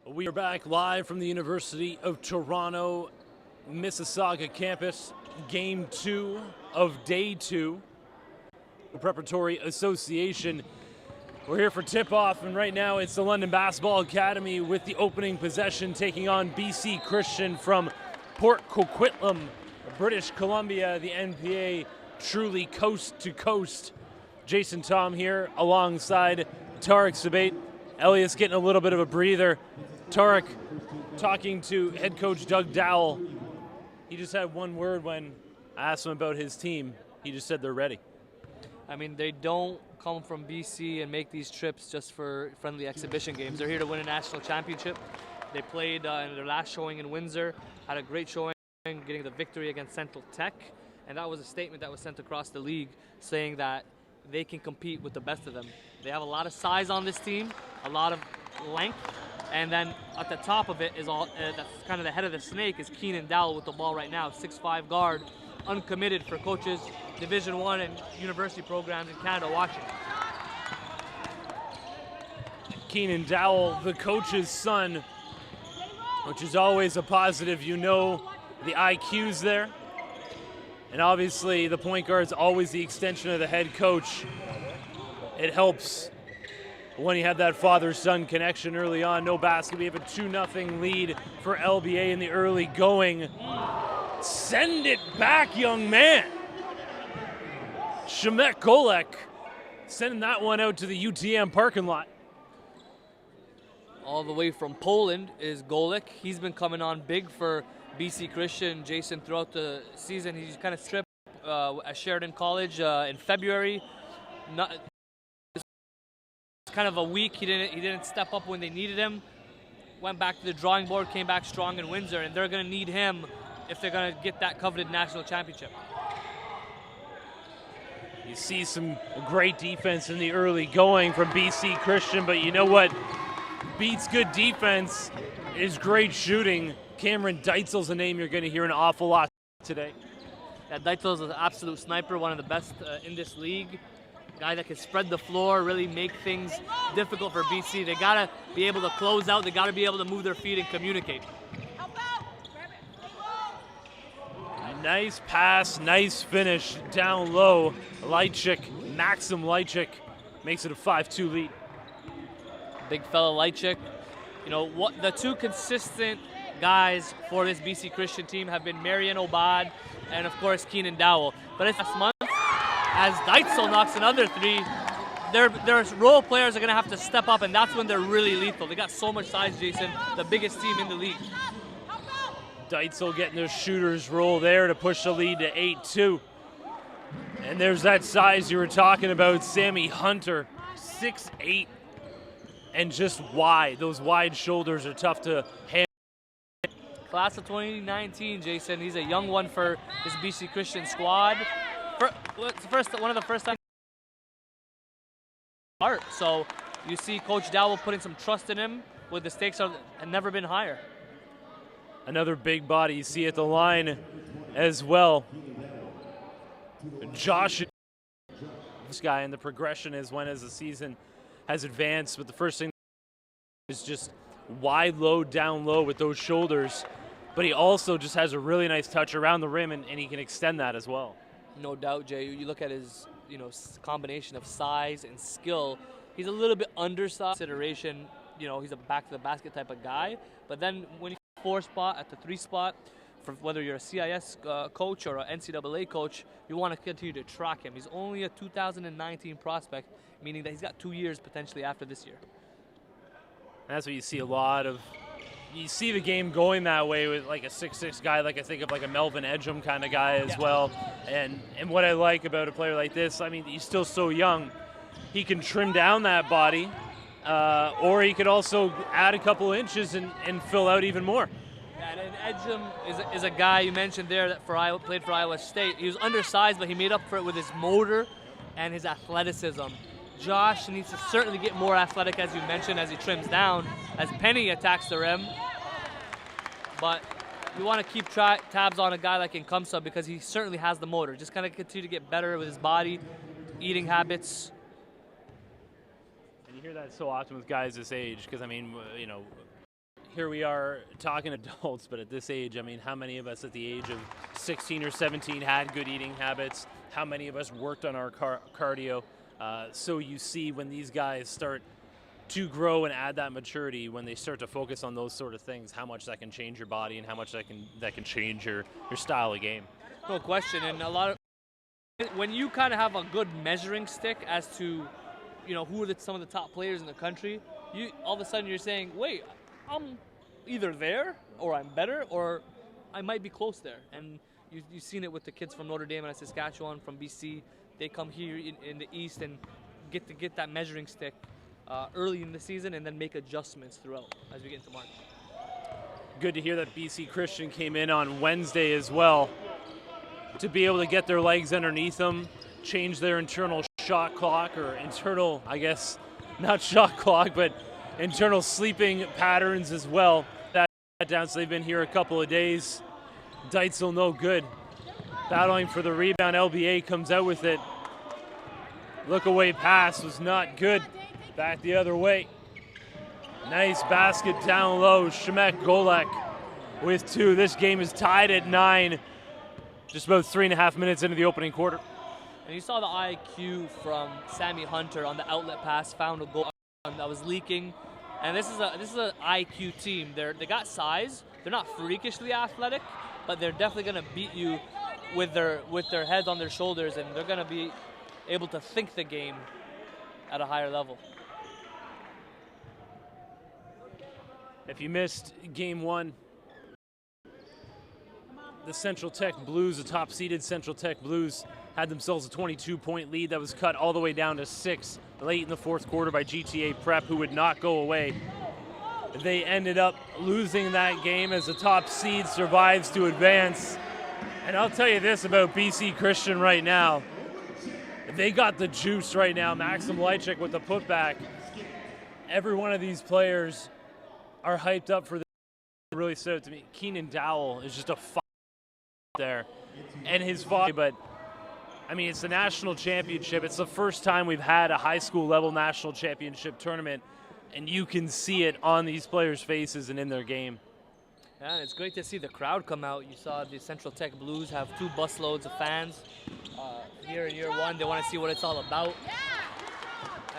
We are back live from the University of Toronto, Mississauga campus, game 2 of day 2, Preparatory Association. We're here for tip-off, and right now it's the London Basketball Academy with the opening possession taking on BC Christian from Port Coquitlam, British Columbia, the NPA, truly coast to coast. Jason Tom here alongside Tarek Sabate. Elias getting a little bit of a breather. Tarek talking to head coach Doug Dowell. He just had one word when I asked him about his team. He just said they're ready. I mean, they don't come from BC and make these trips just for friendly exhibition games. They're here to win a national championship. They played in their last showing in Windsor, had a great showing, getting the victory against Central Tech. And that was a statement that was sent across the league saying that they can compete with the best of them. They have a lot of size on this team, a lot of length. And then at the top of it is that's kind of the head of the snake is Keenan Dowell with the ball right now, 6'5" guard, uncommitted for coaches, Division I and university programs in Canada watching. Keenan Dowell, the coach's son, which is always a positive. You know the IQ's there. And obviously the point guard's always the extension of the head coach. It helps when you have that father-son connection early on. No basket. We have a 2-0 lead for LBA in the early going. Send it back, young man. Shemek Golek sending that one out to the UTM parking lot. All the way from Poland is Golek. He's been coming on big for BC Christian. Jason, throughout the season, he's kind of stripped at Sheridan College in February. Kind of a week. He didn't step up when they needed him. Went back to the drawing board, came back strong in Windsor, and they're going to need him if they're going to get that coveted national championship. You see some great defense in the early going from BC Christian, but you know what beats good defense is great shooting. Cameron Deitzel's a name you're going to hear an awful lot today. Yeah, Deitzel's an absolute sniper, one of the best in this league. Guy that can spread the floor, really make things difficult for BC. They gotta be able to close out. They gotta be able to move their feet and communicate. Nice pass, nice finish down low. Maxim Leitchik makes it a 5-2 lead. Big fella Leitchik. You know what? The two consistent guys for this BC Christian team have been Marian Obad and of course Keenan Dowell. But it's last month. As Deitzel knocks another three, their role players are going to have to step up, and that's when they're really lethal. They got so much size, Jason, the biggest team in the league. Deitzel getting their shooter's roll there to push the lead to 8-2. And there's that size you were talking about, Sammy Hunter, 6'8", and just wide. Those wide shoulders are tough to handle. Class of 2019, Jason. He's a young one for this BC Christian squad. One of the first times. So you see Coach Dowell putting some trust in him, with the stakes have never been higher. Another big body you see at the line as well. Josh, this guy, and the progression is when as the season has advanced, but the first thing is just wide low, down low with those shoulders, but he also just has a really nice touch around the rim, and he can extend that as well. No doubt, Jay. You look at his, combination of size and skill. He's a little bit undersized. Consideration, he's a back-to-the-basket type of guy. But then when you 4 spot at the 3 spot, for whether you're a CIS coach or an NCAA coach, you want to continue to track him. He's only a 2019 prospect, meaning that he's got 2 years potentially after this year. And that's what you see a lot of. You see the game going that way with like a 6'6" guy, like I think of like a Melvin Edgem kind of guy as well. And what I like about a player like this, I mean, he's still so young. He can trim down that body, or he could also add a couple inches and fill out even more. Yeah, and Edgem is a guy you mentioned there that played for Iowa State. He was undersized, but he made up for it with his motor and his athleticism. Josh needs to certainly get more athletic, as you mentioned, as he trims down, as Penny attacks the rim. But we want to keep tabs on a guy like Nkumsa because he certainly has the motor. Just kind of continue to get better with his body, eating habits. And you hear that so often with guys this age because, I mean, here we are talking adults, but at this age, I mean, how many of us at the age of 16 or 17 had good eating habits? How many of us worked on our cardio? So you see when these guys start to grow and add that maturity, when they start to focus on those sort of things, how much that can change your body and how much that can change your style of game. No question, and a lot of when you kind of have a good measuring stick as to, you know, who are some of the top players in the country, you all of a sudden you're saying, wait, I'm either there or I'm better or I might be close there. And you've seen it with the kids from Notre Dame and Saskatchewan, from BC. They come here in the East and get that measuring stick early in the season and then make adjustments throughout as we get into March. Good to hear that BC Christian came in on Wednesday as well to be able to get their legs underneath them, change their internal shot clock, or internal, I guess, not shot clock, but internal sleeping patterns as well. That down, so they've been here a couple of days. Deitzel no good. Battling for the rebound, LBA comes out with it. Look away pass was not good. Back the other way. Nice basket down low. Shemek Golek with 2. This game is tied at 9. Just about 3.5 minutes into the opening quarter. And you saw the IQ from Sammy Hunter on the outlet pass, found a goal that was leaking. And this is an IQ team. They got size. They're not freakishly athletic, but they're definitely going to beat you with their heads on their shoulders, and they're going to be able to think the game at a higher level. If you missed game 1, the Central Tech Blues, the top-seeded Central Tech Blues, had themselves a 22-point lead that was cut all the way down to 6 late in the fourth quarter by GTA Prep, who would not go away. They ended up losing that game as the top seed survives to advance. And I'll tell you this about BC Christian right now. They got the juice right now. Maxim Lychik with the putback. Every one of these players are hyped up for this. Really stood out to me. Keenan Dowell is just a there. And his father, but I mean, it's the national championship. It's the first time we've had a high school level national championship tournament, and you can see it on these players' faces and in their game. Yeah, it's great to see the crowd come out. You saw the Central Tech Blues have 2 busloads of fans here in year 1. They want to see what it's all about.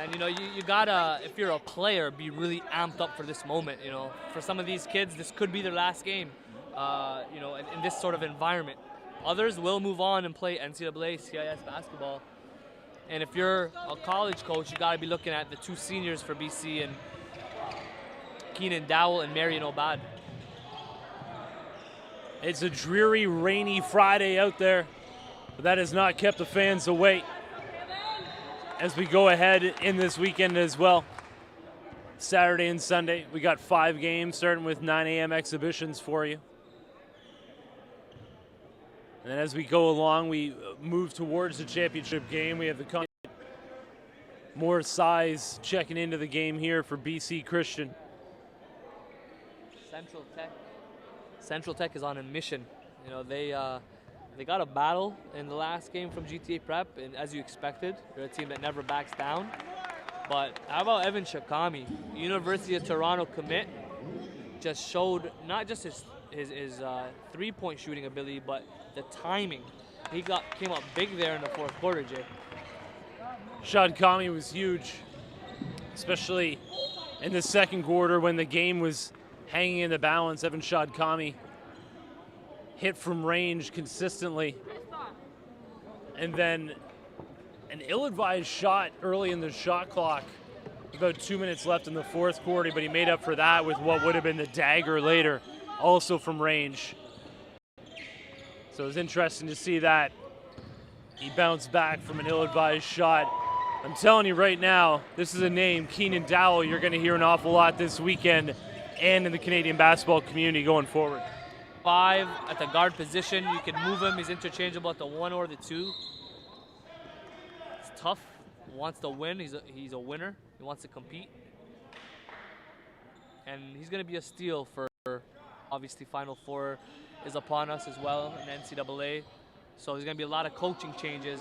And, you know, you gotta, if you're a player, be really amped up for this moment. You know, for some of these kids, this could be their last game, you know, in this sort of environment. Others will move on and play NCAA, CIS basketball. And if you're a college coach, you gotta be looking at the 2 seniors for BC, and Keenan Dowell and Marion Obad. It's a dreary, rainy Friday out there, but that has not kept the fans away as we go ahead in this weekend as well. Saturday and Sunday, we got 5 games starting with 9 a.m. exhibitions for you. And then as we go along, we move towards the championship game. We have the more size checking into the game here for BC Christian. Central Tech is on a mission. You know, they got a battle in the last game from GTA Prep, and as you expected, they're a team that never backs down. But how about Evan Shakami, University of Toronto commit, just showed not just his three-point shooting ability, but the timing. He came up big there in the fourth quarter, Jay. Shad Kami was huge, especially in the second quarter when the game was hanging in the balance. Evan Shad Kami hit from range consistently. And then an ill-advised shot early in the shot clock. About 2 minutes left in the fourth quarter, but he made up for that with what would have been the dagger later, also from range. So it was interesting to see that. He bounced back from an ill-advised shot. I'm telling you right now, this is a name, Keenan Dowell, you're going to hear an awful lot this weekend and in the Canadian basketball community going forward. 5 at the guard position. You can move him. He's interchangeable at the 1 or the 2. It's tough. He wants to win. He's a winner. He wants to compete. And he's going to be a steal for, obviously, Final Four is upon us as well in NCAA. So there's going to be a lot of coaching changes.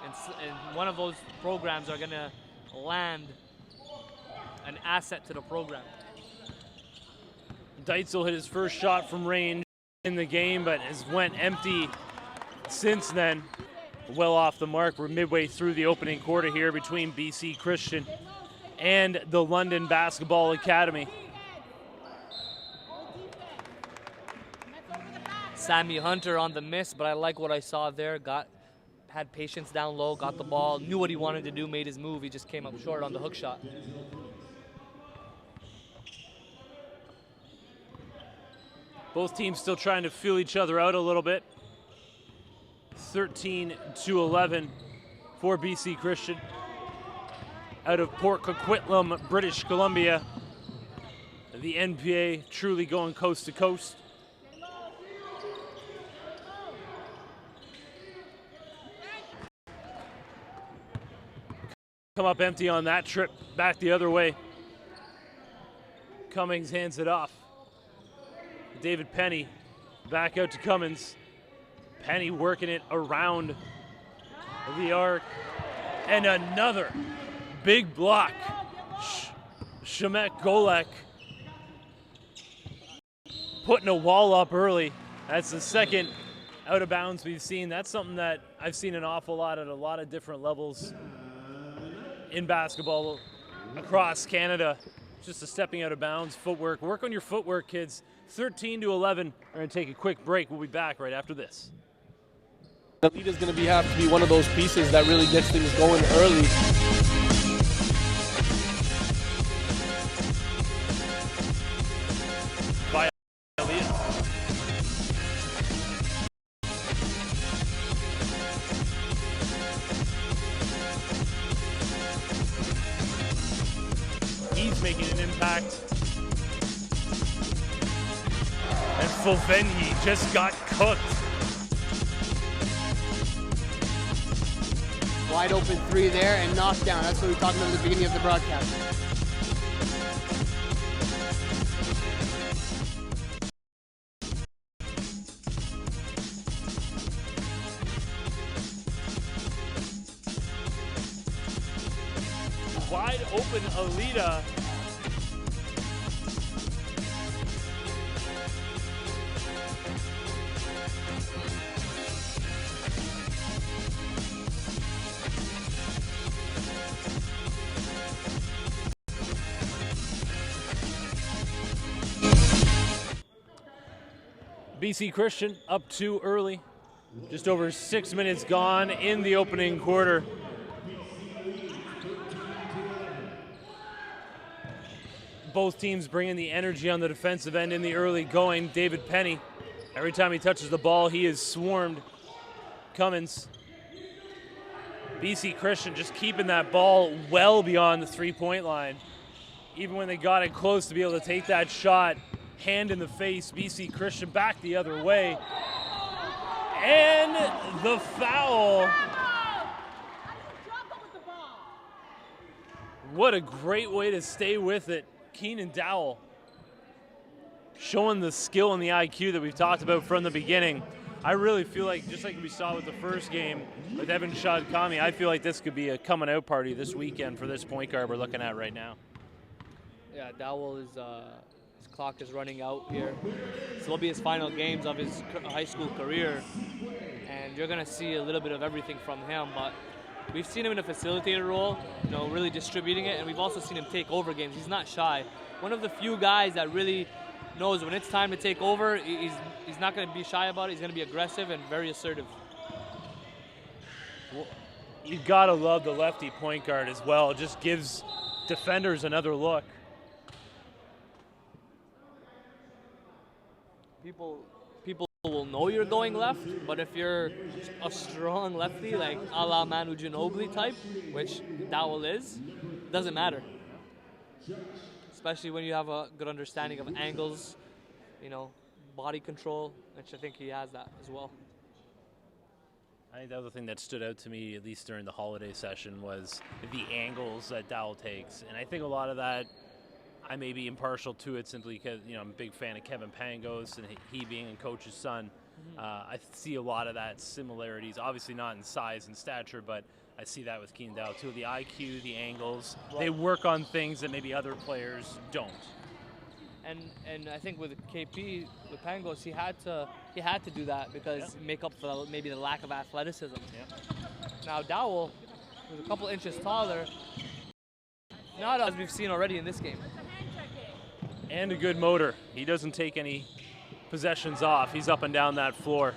And one of those programs are going to land an asset to the program. Deitzel hit his first shot from range in the game, but has went empty since then. Well off the mark. We're midway through the opening quarter here between BC Christian and the London Basketball Academy. Sammy Hunter on the miss, but I like what I saw there. Had patience down low, got the ball, knew what he wanted to do, made his move. He just came up short on the hook shot. Both teams still trying to feel each other out a little bit. 13-11 for BC Christian. Out of Port Coquitlam, British Columbia. The NPA truly going coast to coast. Come up empty on that trip, back the other way. Cummings hands it off. David Penny back out to Cummins. Penny working it around the arc. And another big block. Shemek Golek putting a wall up early. That's the second out of bounds we've seen. That's something that I've seen an awful lot at a lot of different levels in basketball across Canada. Just a stepping out of bounds, footwork. Work on your footwork, kids. 13-11. We're going to take a quick break. We'll be back right after this. Alita's going to have to be one of those pieces that really gets things going early. By Alita. He's making an impact. And Fulvenyi just got cooked. Wide open three there and knocked down. That's what we talked about at the beginning of the broadcast. Wide open Alita. BC Christian up 2 early. Just over 6 minutes gone in the opening quarter. Both teams bringing the energy on the defensive end in the early going. David Penny, every time he touches the ball, he is swarmed. Cummins. BC Christian just keeping that ball well beyond the three-point line. Even when they got it close to be able to take that shot, hand in the face, BC Christian back the other way. And the foul. What a great way to stay with it. Keenan Dowell showing the skill and the IQ that we've talked about from the beginning. I really feel like, just like we saw with the first game with Evan Shadkami, I feel like this could be a coming out party this weekend for this point guard we're looking at right now. Yeah, Dowell is his clock is running out here. This will be his final games of his high school career, and you're gonna see a little bit of everything from him. But we've seen him in a facilitator role, really distributing it, and we've also seen him take over games. He's not shy. One of the few guys that really knows when it's time to take over. He's not going to be shy about it. He's going to be aggressive and very assertive. Well, you've got to love the lefty point guard as well. It just gives defenders another look. People will know you're going left, but if you're a strong lefty like a la Manu Ginobili type, which Dowell is, it doesn't matter. Especially when you have a good understanding of angles, body control, which I think he has that as well. I think the other thing that stood out to me, at least during the holiday session, was the angles that Dowell takes. And I think a lot of that, I may be impartial to it simply because, I'm a big fan of Kevin Pangos and he being a coach's son. I see a lot of that similarities, obviously not in size and stature, but I see that with Keenan Dowell too. The IQ, the angles, they work on things that maybe other players don't. And I think with KP, with Pangos, he had to do that because make up for maybe the lack of athleticism. Now Dowell, who's a couple inches taller, not as we've seen already in this game. And a good motor. He doesn't take any possessions off. He's up and down that floor.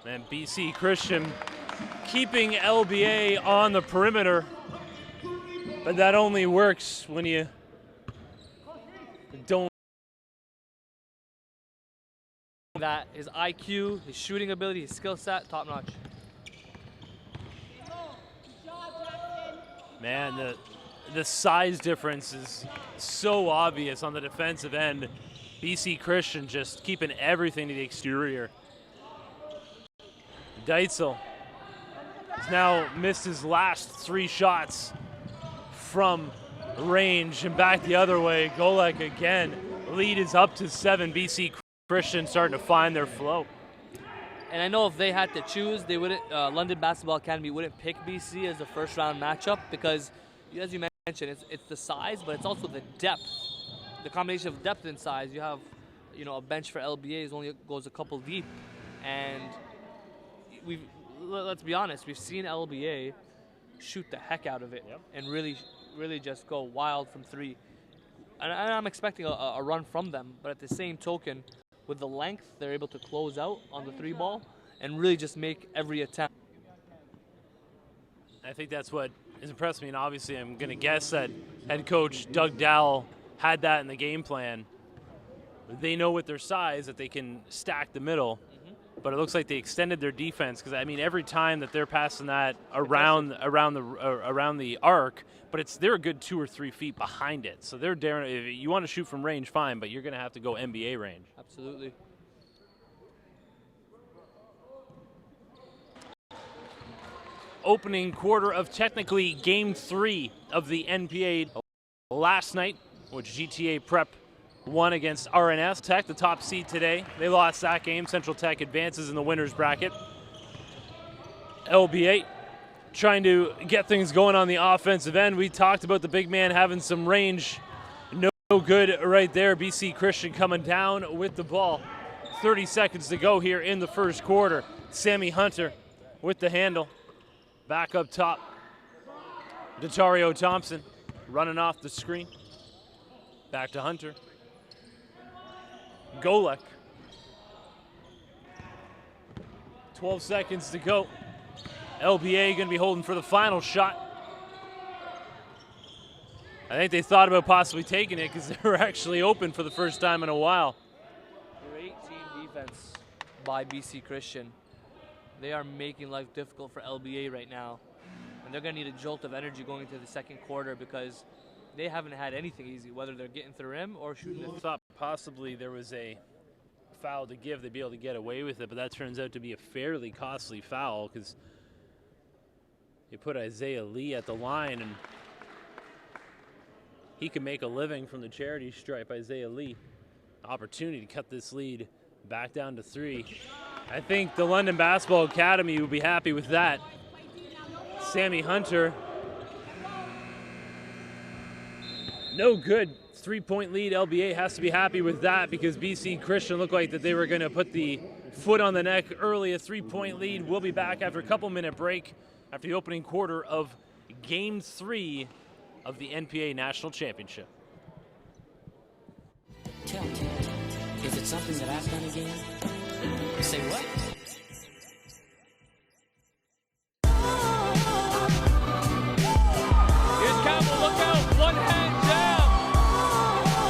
And BC Christian keeping LBA on the perimeter. But that only works when you don't. That his IQ, his shooting ability, his skill set, top notch. Man, the size difference is so obvious on the defensive end. BC Christian just keeping everything to the exterior. Deitzel has now missed his last 3 shots from range and back the other way. Golek again. Lead is up to 7. BC Christian starting to find their flow. And I know if they had to choose, they wouldn't. London Basketball Academy wouldn't pick BC as a first-round matchup because, as you mentioned, it's the size, but it's also the depth. The combination of depth and size. You have, a bench for LBA only goes a couple deep, and let's be honest, we've seen LBA shoot the heck out of it and really just go wild from 3. And I'm expecting a run from them, but at the same token, with the length, they're able to close out on the 3 ball and really just make every attempt. I think that's what has impressed me, and obviously I'm going to guess that head coach Doug Dowell had that in the game plan. They know with their size that they can stack the middle. But it looks like they extended their defense because every time that they're passing that around the arc, but they're a good 2 or 3 feet behind it. So they're daring. If you want to shoot from range, fine, but you're going to have to go NBA range. Absolutely. Opening quarter of technically Game 3 of the NPA last night, which GTA Prep won against RNS Tech, the top seed today. They lost that game. Central Tech advances in the winner's bracket. LBA trying to get things going on the offensive end. We talked about the big man having some range. No good right there. BC Christian coming down with the ball. 30 seconds to go here in the first quarter. Sammy Hunter with the handle. Back up top. Datario Thompson running off the screen. Back to Hunter. Golek. 12 seconds to go. LBA going to be holding for the final shot. I think they thought about possibly taking it because they were actually open for the first time in a while. Great team defense by BC Christian. They are making life difficult for LBA right now. And they're going to need a jolt of energy going into the second quarter because they haven't had anything easy, whether they're getting through the rim or shooting it. I thought possibly there was a foul to give, they'd be able to get away with it, but that turns out to be a fairly costly foul because you put Isaiah Lee at the line and he can make a living from the charity stripe. Isaiah Lee, opportunity to cut this lead back down to 3. I think the London Basketball Academy would be happy with that. Sammy Hunter, no good. 3-point lead. LBA has to be happy with that because BC Christian looked like that they were going to put the foot on the neck early. A 3-point lead. We'll be back after a couple-minute break after the opening quarter of Game 3 of the NPA National Championship. Tell me, is it something that I've done again? Say what? Here's Campbell, look out, one hand down,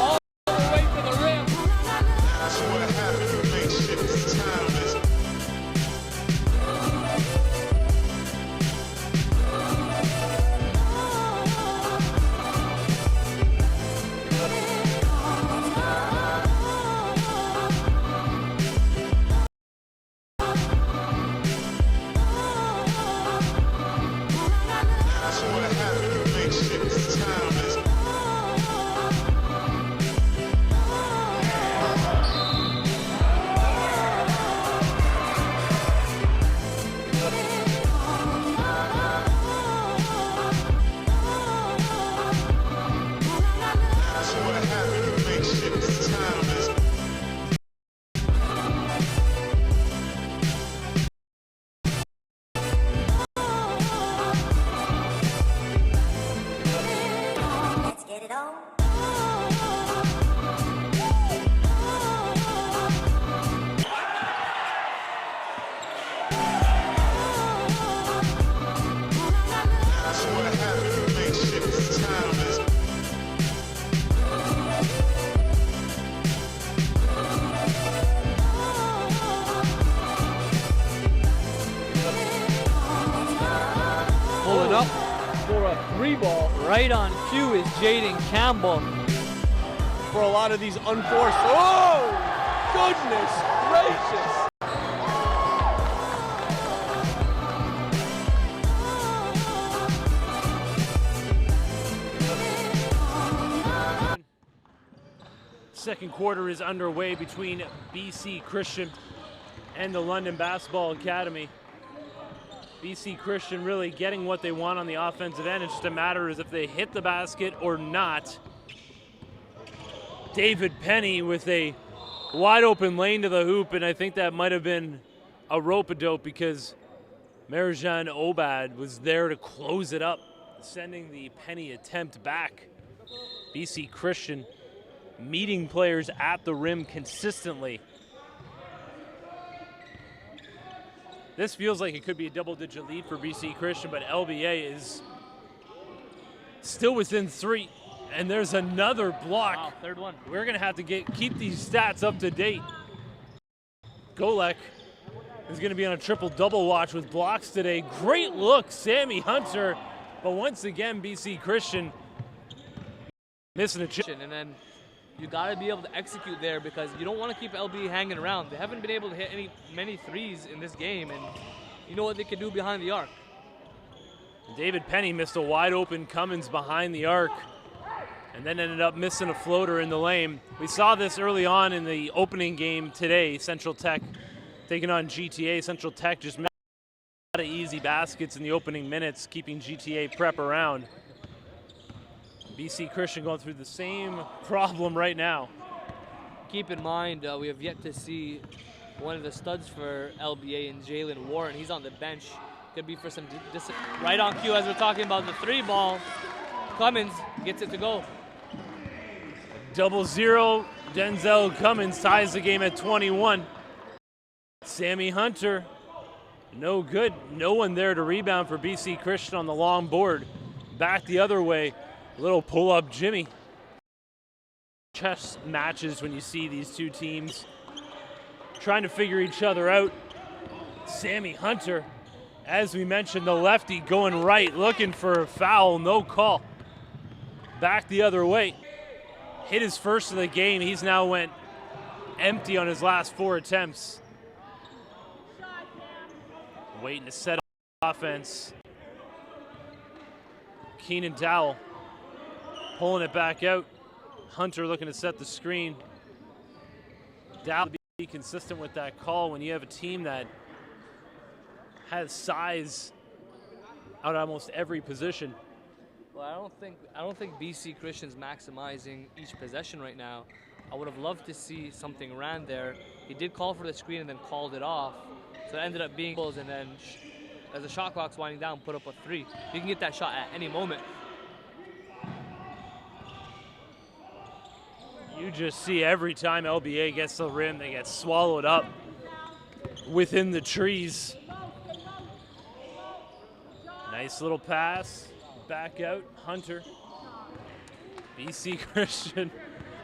all the way to the rim. That's what happens when they shift time is. 3 ball Right on cue is Jaden Campbell. for a lot of these unforced. Oh, goodness gracious. Second quarter is underway between BC Christian and the London Basketball Academy. BC Christian really getting what they want on the offensive end. It's just a matter of if they hit the basket or not. David Penny with a wide open lane to the hoop, and I think that might have been a rope-a-dope because Marjan Obad was there to close it up, sending the Penny attempt back. BC Christian meeting players at the rim consistently. This feels like it could be a double-digit lead for BC Christian, but LBA is still within 3, and there's another block. Wow, third one. We're gonna have to keep these stats up to date. Golek is gonna be on a triple-double watch with blocks today. Great look, Sammy Hunter, but once again, BC Christian missing a chip. And then you got to be able to execute there because you don't want to keep LB hanging around. They haven't been able to hit many threes in this game, and you know what they can do behind the arc. David Penny missed a wide open Cummins behind the arc and then ended up missing a floater in the lane. We saw this early on in the opening game today. Central Tech taking on GTA. Central Tech just missed a lot of easy baskets in the opening minutes, keeping GTA prep around. BC Christian going through the same problem right now. Keep in mind, we have yet to see one of the studs for LBA and Jalen Warren. He's on the bench. Could be for some right on cue as we're talking about the 3 ball. Cummins gets it to go. 0-0. Denzel Cummins ties the game at 21. Sammy Hunter, no good. No one there to rebound for BC Christian on the long board. Back the other way. Little pull-up Jimmy. Chess matches when you see these two teams trying to figure each other out. Sammy Hunter, as we mentioned, the lefty going right, looking for a foul, no call. Back the other way. Hit his first of the game. He's now went empty on his last 4 attempts. Waiting to set up offense. Keenan Dowell pulling it back out. Hunter looking to set the screen. Dowell be consistent with that call when you have a team that has size out almost every position. Well, I don't think BC Christian's maximizing each possession right now. I would have loved to see something ran there. He did call for the screen and then called it off. So it ended up being goals, and then as the shot clock's winding down, put up a 3. You can get that shot at any moment. You just see every time LBA gets to the rim, they get swallowed up within the trees. Nice little pass, back out, Hunter. BC Christian.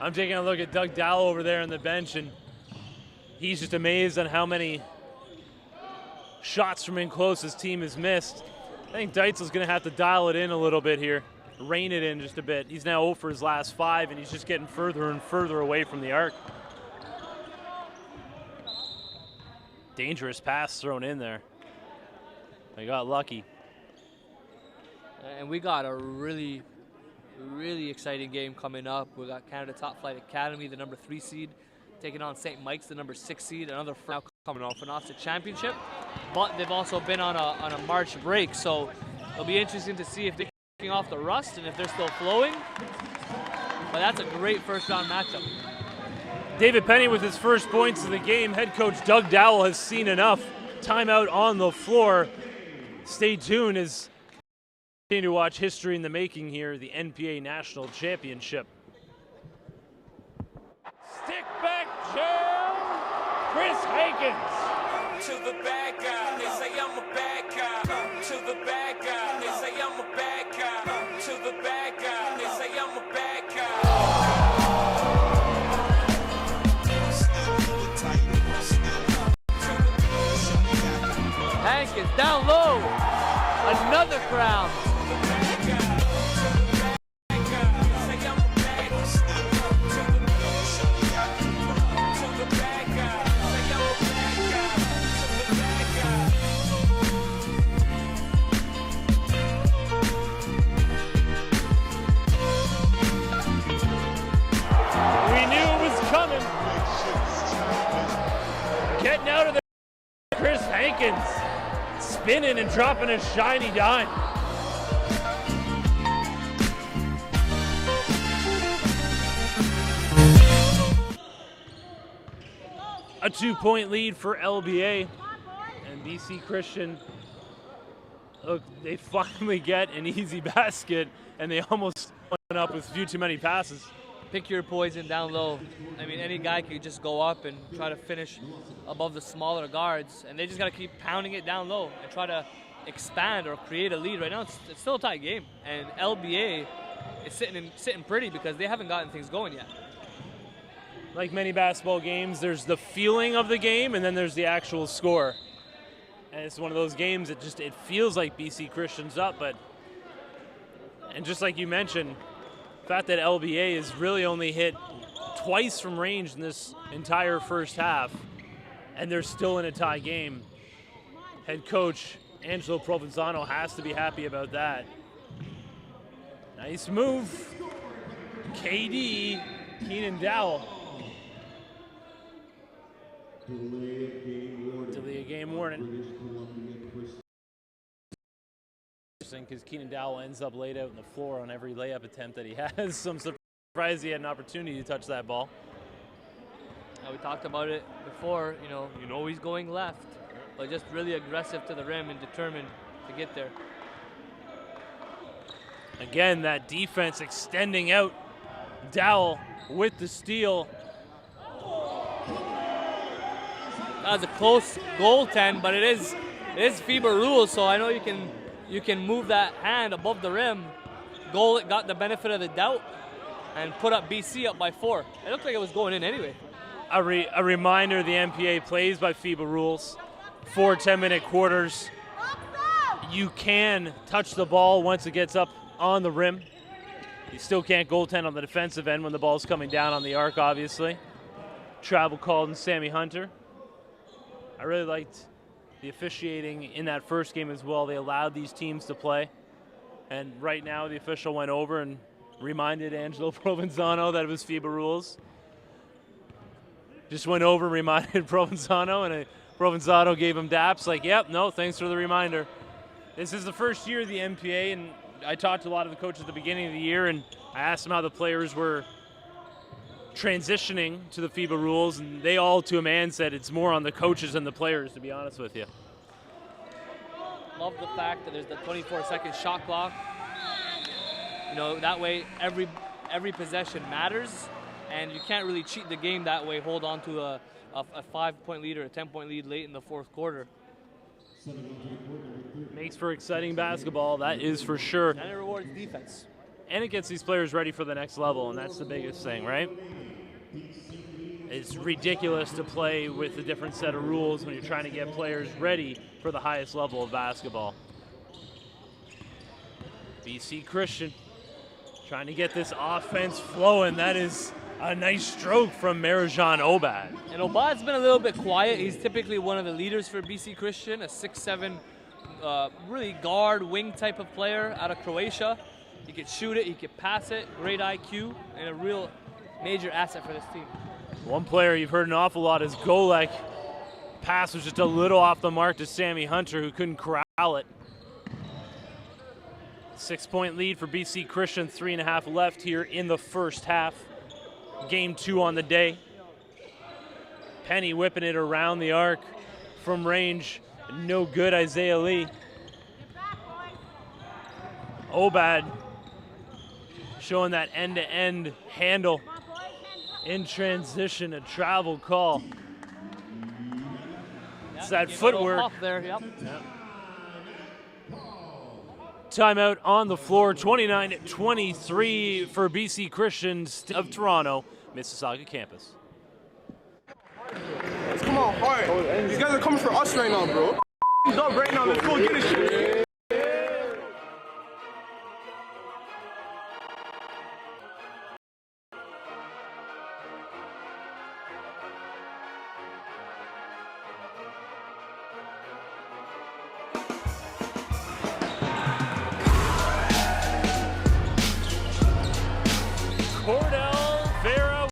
I'm taking a look at Doug Dowell over there on the bench, and he's just amazed on how many shots from in close his team has missed. I think Deitzel's going to have to dial it in a little bit here, rein it in just a bit. He's now 0 for his last 5, and he's just getting further and further away from the arc. Dangerous pass thrown in there. They got lucky. And we got a really exciting game coming up. We got Canada Top Flight Academy, the number 3 seed, taking on St. Mike's, the number 6 seed. Another now coming off an OFSA championship, but they've also been on a March break, so it'll be interesting to see if they're kicking off the rust and if they're still flowing. But that's a great first round matchup. David Penny with his first points of the game. Head coach Doug Dowell has seen enough. Timeout on the floor. Stay tuned as we continue to watch history in the making here, the NPA National Championship. Stick back jam, Chris Hankins. To the bad guy, they say I'm a bad guy. To the bad guy, they say I'm a bad guy. To the bad guy, they say I'm a bad guy. Hankins down low, another crown. now to the Chris Hankins spinning and dropping a shiny dime. A 2-point lead for LBA, and BC Christian, look, they finally get an easy basket, and they almost went up with a few too many passes. Pick your poison down low. I mean, any guy could just go up and try to finish above the smaller guards, and they just got to keep pounding it down low and try to expand or create a lead. Right now, it's still a tight game, and LBA is sitting pretty because they haven't gotten things going yet. Like many basketball games, there's the feeling of the game, and then there's the actual score. And it's one of those games that it feels like BC Christian's up, and just like you mentioned, the fact that LBA has really only hit twice from range in this entire first half, and they're still in a tie game. Head coach Angelo Provenzano has to be happy about that. Nice move. KD, Keenan Dowell. Delay a game warning. Because Keenan Dowell ends up laid out on the floor on every layup attempt that he has. So I'm surprised he had an opportunity to touch that ball. We talked about it before. You know he's going left, but just really aggressive to the rim and determined to get there. Again, that defense extending out. Dowell with the steal. That was a close goaltend, but it is FIBA rules, so I know you can move that hand above the rim. Goal got the benefit of the doubt and put up BC up by 4. It looked like it was going in anyway. A reminder, the NPA plays by FIBA rules. 4 10-minute quarters. You can touch the ball once it gets up on the rim. You still can't goaltend on the defensive end when the ball's coming down on the arc, obviously. Travel called and Sammy Hunter. I really liked the officiating in that first game as well. They allowed these teams to play. And right now the official went over and reminded Angelo Provenzano that it was FIBA rules. Just went over and reminded Provenzano, and Provenzano gave him daps like, yep, no, thanks for the reminder. This is the first year of the NPA, and I talked to a lot of the coaches at the beginning of the year, and I asked them how the players were transitioning to the FIBA rules, and they all to a man said it's more on the coaches than the players, to be honest with you. Love the fact that there's the 24-second shot clock. That way every possession matters, and you can't really cheat the game that way, hold on to a 5-point lead or a 10-point lead late in the fourth quarter. Makes for exciting basketball, that is for sure. And it rewards defense. And it gets these players ready for the next level, and that's the biggest thing, right? It's ridiculous to play with a different set of rules when you're trying to get players ready for the highest level of basketball. BC Christian trying to get this offense flowing. That is a nice stroke from Marajan Obad. And Obad's been a little bit quiet. He's typically one of the leaders for BC Christian, a 6'7", really guard, wing type of player out of Croatia. He could shoot it, he could pass it, great IQ, and a real major asset for this team. One player you've heard an awful lot is Golek. Pass was just a little off the mark to Sammy Hunter, who couldn't corral it. 6-point lead for BC Christian, 3.5 left here in the first half. Game 2 on the day. Penny whipping it around the arc from range. No good, Isaiah Lee. Obad showing that end-to-end handle in transition, a travel call. It's that footwork. There, yep. Timeout on the floor, 29-23 for BC Christians of Toronto, Mississauga campus. Let's come on hard. These guys are coming for us right now, bro. Up right now. Let's go get this shit. Cordell Vera.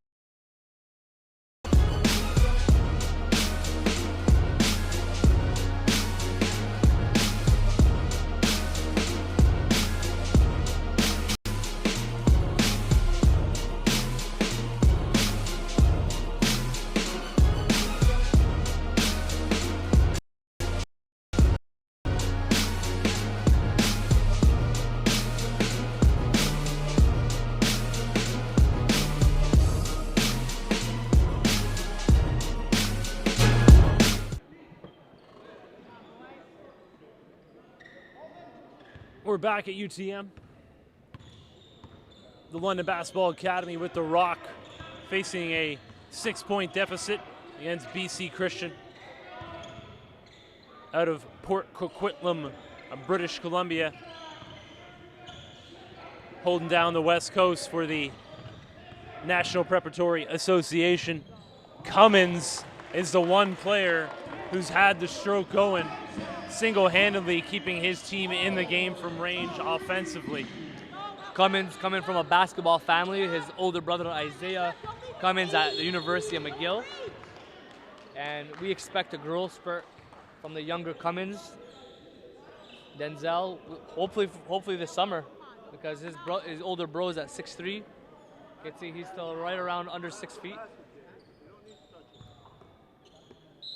we're back at UTM. The London Basketball Academy with the Rock facing a 6-point deficit against BC Christian out of Port Coquitlam, British Columbia, holding down the West Coast for the National Preparatory Association. Cummins is the one player who's had the stroke going, single-handedly keeping his team in the game from range offensively. Cummins coming from a basketball family. His older brother Isaiah Cummins at the University of McGill. And we expect a growth spurt from the younger Cummins. Denzel, hopefully this summer, because his older bro is at 6'3". You can see he's still right around under 6 feet.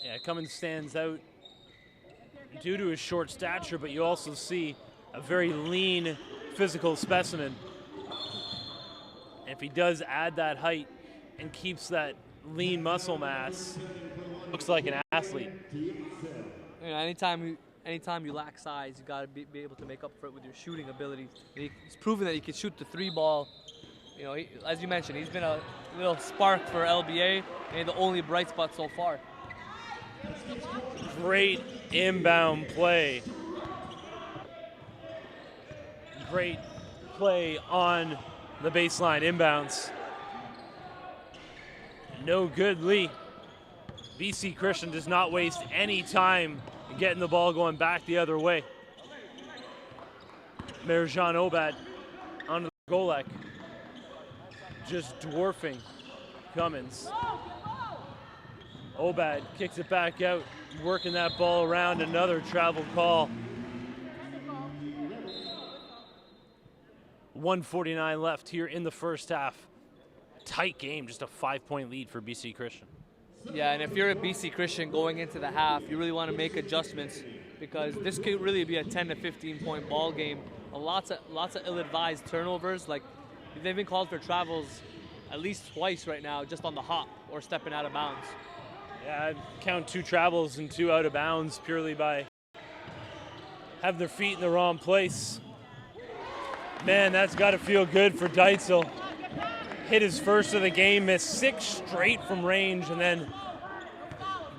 Yeah, Cummins stands out due to his short stature, but you also see a very lean physical specimen. And if he does add that height and keeps that lean muscle mass, looks like an athlete. You know, anytime you lack size, you got to be able to make up for it with your shooting ability. He's proven that he can shoot the 3-ball. You know, as you mentioned, he's been a little spark for LBA and the only bright spot so far. Great inbound play. Great play on the baseline inbounds. No good, Lee. BC Christian does not waste any time getting the ball going back the other way. Merjan Obad onto the Golek, just dwarfing Cummins. Obad kicks it back out, working that ball around. Another travel call. 1:49 left here in the first half. Tight game, just a 5-point lead for BC Christian. Yeah, and if you're a BC Christian going into the half, you really want to make adjustments, because this could really be a 10 to 15 point ball game. Lots of ill-advised turnovers. Like, they've been called for travels at least twice right now, just on the hop or stepping out of bounds. Yeah, I'd count 2 travels and 2 out of bounds purely by having their feet in the wrong place. Man, that's got to feel good for Deitzel. Hit his first of the game, missed 6 straight from range, and then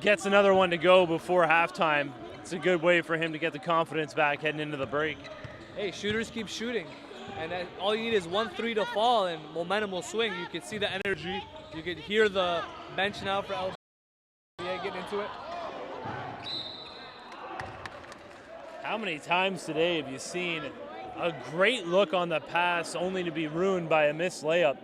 gets another one to go before halftime. It's a good way for him to get the confidence back heading into the break. Hey, shooters keep shooting, and all you need is 1 3 to fall, and momentum will swing. You can see the energy. You can hear the bench now for LBA getting into it. How many times today have you seen a great look on the pass only to be ruined by a missed layup?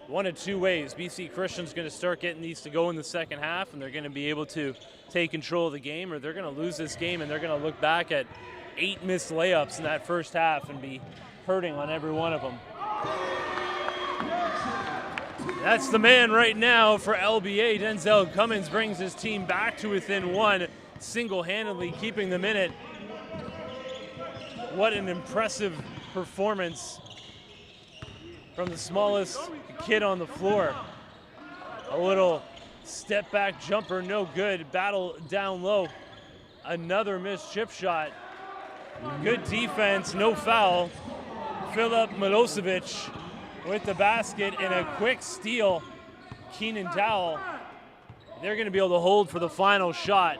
One of 2 ways. BC Christian's going to start getting these to go in the second half, and they're going to be able to take control of the game, or they're going to lose this game and they're going to look back at 8 missed layups in that first half and be hurting on every one of them. That's the man right now for LBA. Denzel Cummins brings his team back to within 1, single-handedly keeping them in it. What an impressive performance from the smallest kid on the floor. A little step back jumper, no good. Battle down low. Another missed chip shot. Good defense, no foul. Filip Milosevic with the basket and a quick steal. Keenan Dowell. They're going to be able to hold for the final shot.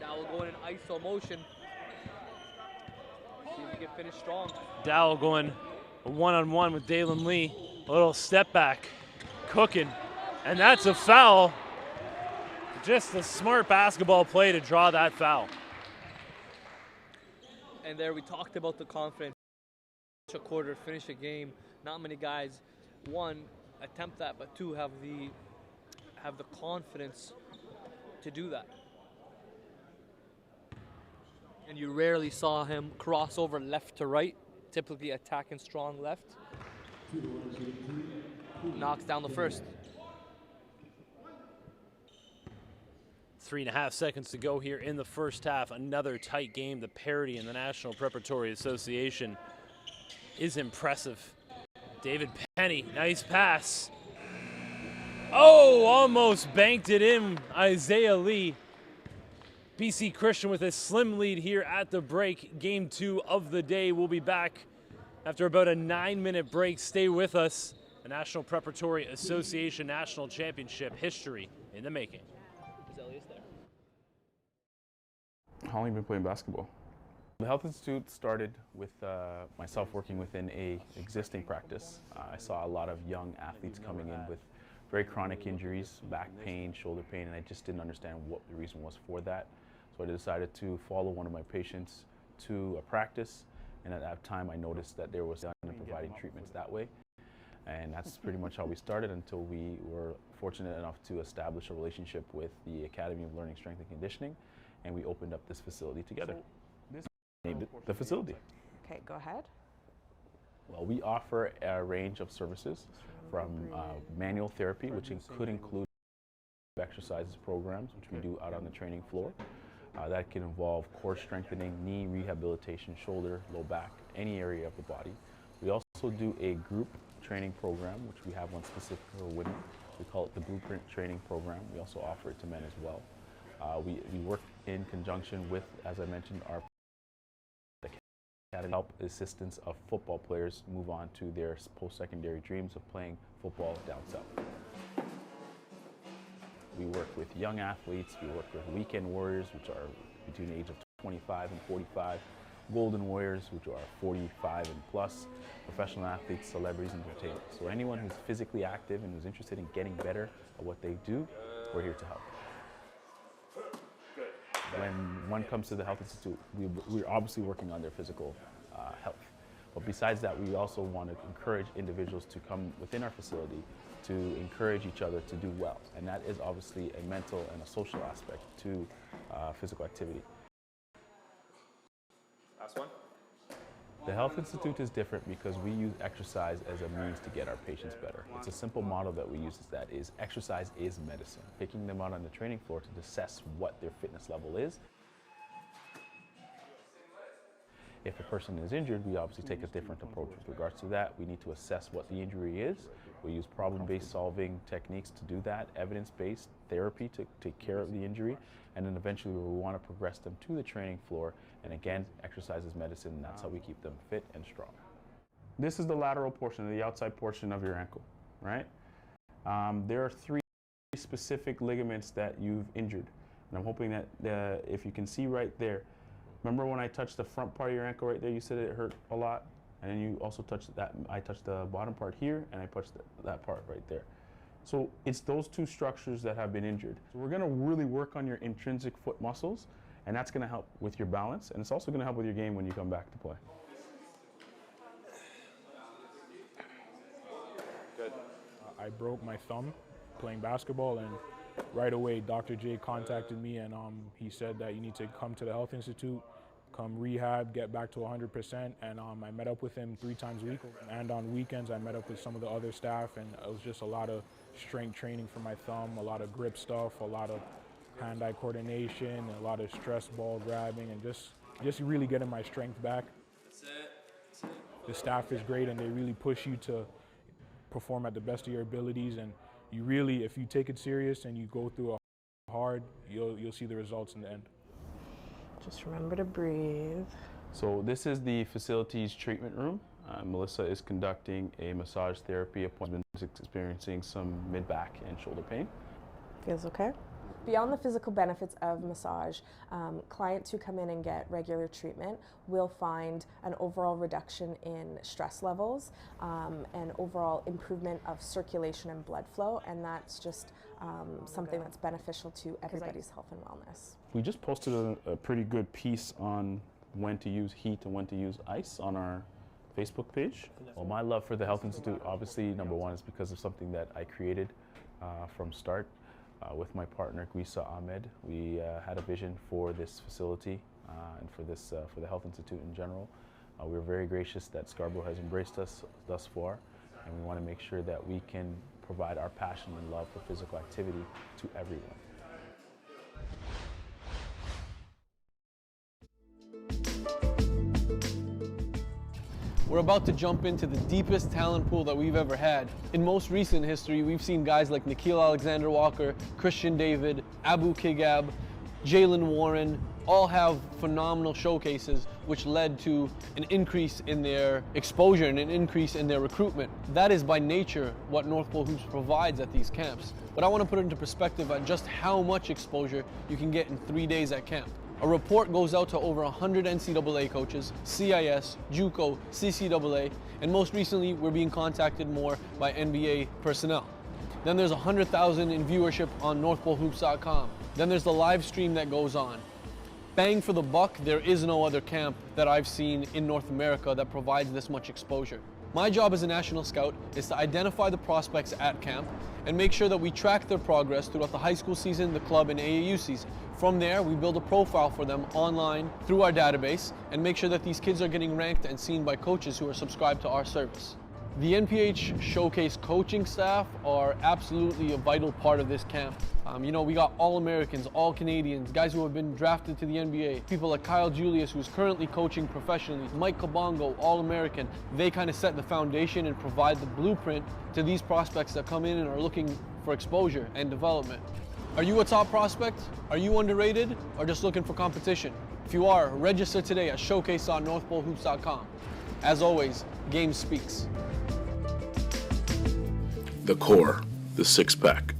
Dowell going in ISO motion. See if he can finish strong. Dowell going one-on-one with Dalen Lee. A little step back, cooking, and that's a foul. Just a smart basketball play to draw that foul. And there we talked about the confidence. A quarter, finish a game. Not many guys, 1, attempt that, but 2, have the confidence to do that. And you rarely saw him cross over left to right, typically attacking strong left. Knocks down the first. 3.5 seconds to go here in the first half. Another tight game. The parity in the National Preparatory Association is impressive. David Penny, nice pass. Oh, almost banked it in, Isaiah Lee. BC Christian with a slim lead here at the break. Game 2 of the day. We'll be back after about a 9-minute break. Stay with us. The National Preparatory Association National Championship, history in the making. How long have you been playing basketball? The Health Institute started with myself working within a existing practice. I saw a lot of young athletes coming in with very chronic injuries, back pain, shoulder pain, and I just didn't understand what the reason was for that. So I decided to follow one of my patients to a practice, and at that time I noticed that there was done in providing treatments that way. And that's pretty much how we started until we were fortunate enough to establish a relationship with the Academy of Learning, Strength and Conditioning, and we opened up this facility together. Named it the facility. Okay, go ahead. Well, we offer a range of services from manual therapy, which could include exercises programs, which we do out on the training floor. That can involve core strengthening, knee rehabilitation, shoulder, low back, any area of the body. We also do a group training program, which we have one specific for women. We call it the Blueprint Training Program. We also offer it to men as well. We work in conjunction with, as I mentioned, our Academy help assistance of football players move on to their post-secondary dreams of playing football down south. We work with young athletes, we work with weekend warriors, which are between the age of 25 and 45, golden warriors, which are 45 and plus, professional athletes, celebrities, and entertainers. So anyone who's physically active and who's interested in getting better at what they do, we're here to help. When one comes to the Health Institute, we're obviously working on their physical health. But besides that, we also want to encourage individuals to come within our facility to encourage each other to do well. And that is obviously a mental and a social aspect to physical activity. Last one. The Health Institute is different because we use exercise as a means to get our patients better. It's a simple model that we use is exercise is medicine. Picking them out on the training floor to assess what their fitness level is. If a person is injured, we obviously take a different approach with regards to that. We need to assess what the injury is. We use problem-based solving techniques to do that, evidence-based therapy to take care of the injury, and then eventually we want to progress them to the training floor. And again, exercise is medicine, and that's how we keep them fit and strong. This is the lateral portion, the outside portion of your ankle, right? There are 3 specific ligaments that you've injured. And I'm hoping that if you can see right there, remember when I touched the front part of your ankle right there, you said it hurt a lot? And then you also touched that, I touched the bottom part here, and I touched that part right there. So it's those 2 structures that have been injured. So we're gonna really work on your intrinsic foot muscles, and that's gonna help with your balance, and it's also gonna help with your game when you come back to play. Good. I broke my thumb playing basketball, and right away Dr. J contacted me, and he said that you need to come to the Health Institute, come rehab, get back to 100%, and I met up with him 3 times a week, and on weekends I met up with some of the other staff, and it was just a lot of strength training for my thumb, a lot of grip stuff, a lot of hand-eye coordination, a lot of stress ball grabbing, and just really getting my strength back. That's it. The staff is great, and they really push you to perform at the best of your abilities, and you really, if you take it serious and you go through a hard, you'll see the results in the end. Just remember to breathe. So this is the facility's treatment room. Melissa is conducting a massage therapy appointment, experiencing some mid-back and shoulder pain. Feels okay? Beyond the physical benefits of massage, clients who come in and get regular treatment will find an overall reduction in stress levels, and overall improvement of circulation and blood flow, and that's just something that's beneficial to everybody's health and wellness. We just posted a pretty good piece on when to use heat and when to use ice on our Facebook page. Well, my love for the Health Institute, obviously, number one, is because of something that I created from start. With my partner, Gwisa Ahmed, we had a vision for this facility and for the Health Institute in general. We're very gracious that Scarborough has embraced us thus far, and we want to make sure that we can provide our passion and love for physical activity to everyone. We're about to jump into the deepest talent pool that we've ever had. In most recent history, we've seen guys like Nikhil Alexander-Walker, Christian David, Abu Kigab, Jalen Warren, all have phenomenal showcases which led to an increase in their exposure and an increase in their recruitment. That is by nature what North Pole Hoops provides at these camps. But I want to put it into perspective on just how much exposure you can get in 3 days at camp. A report goes out to over 100 NCAA coaches, CIS, JUCO, CCAA, and most recently we're being contacted more by NBA personnel. Then there's 100,000 in viewership on NorthPoleHoops.com. Then there's the live stream that goes on. Bang for the buck, there is no other camp that I've seen in North America that provides this much exposure. My job as a national scout is to identify the prospects at camp and make sure that we track their progress throughout the high school season, the club, and AAU season. From there, we build a profile for them online through our database and make sure that these kids are getting ranked and seen by coaches who are subscribed to our service. The NPH Showcase coaching staff are absolutely a vital part of this camp. You know, we got All-Americans, All-Canadians, guys who have been drafted to the NBA, people like Kyle Julius, who's currently coaching professionally, Mike Kabongo, All-American. They kind of set the foundation and provide the blueprint to these prospects that come in and are looking for exposure and development. Are you a top prospect? Are you underrated? Or just looking for competition? If you are, register today at showcase.northpolehoops.com. As always, game speaks. The core, the six-pack,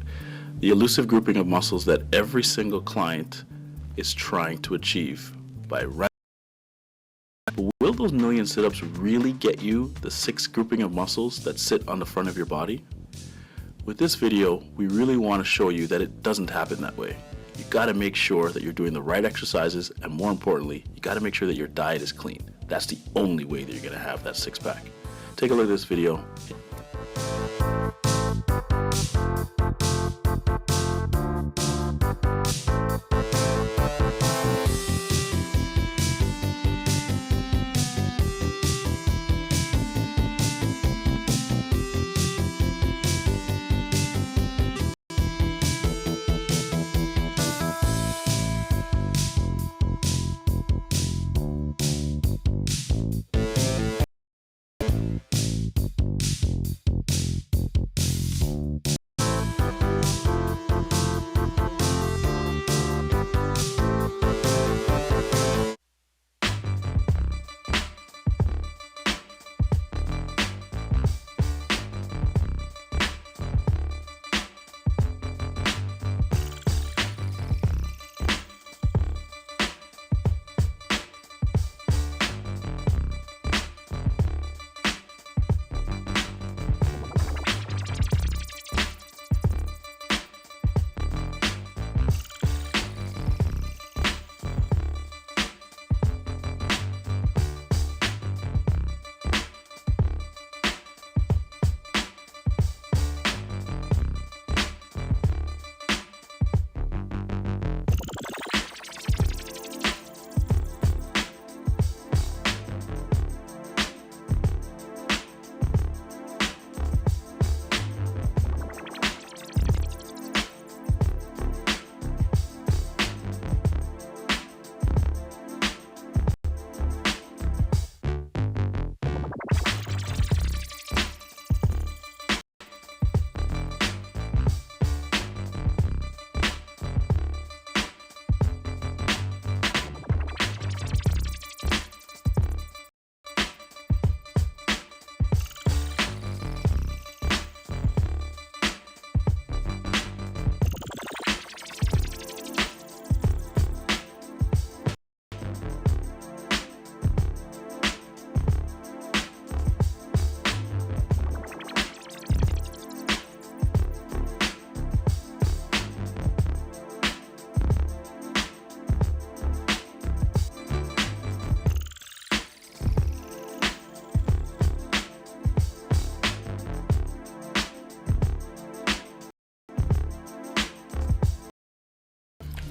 the elusive grouping of muscles that every single client is trying to achieve by running. But will those million sit-ups really get you the six grouping of muscles that sit on the front of your body? With this video, we really want to show you that it doesn't happen that way. You got to make sure that you're doing the right exercises, and more importantly, you got to make sure that your diet is clean. That's the only way that you're going to have that six-pack. Take a look at this video.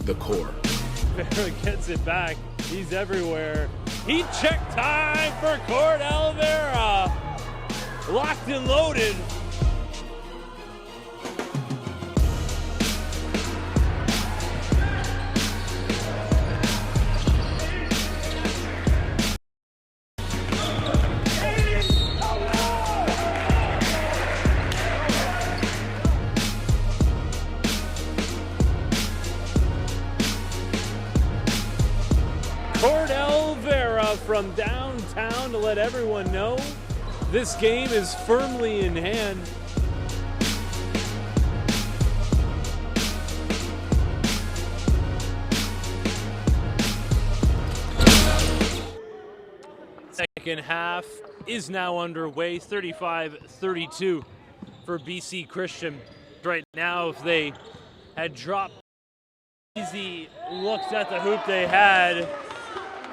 The core. Vera gets it back. He's everywhere. Heat check time for Cordell Vera. Locked and loaded. from downtown to let everyone know this game is firmly in hand. Second half is now underway, 35-32 for BC Christian. Right now, if they had dropped easy looks at the hoop they had,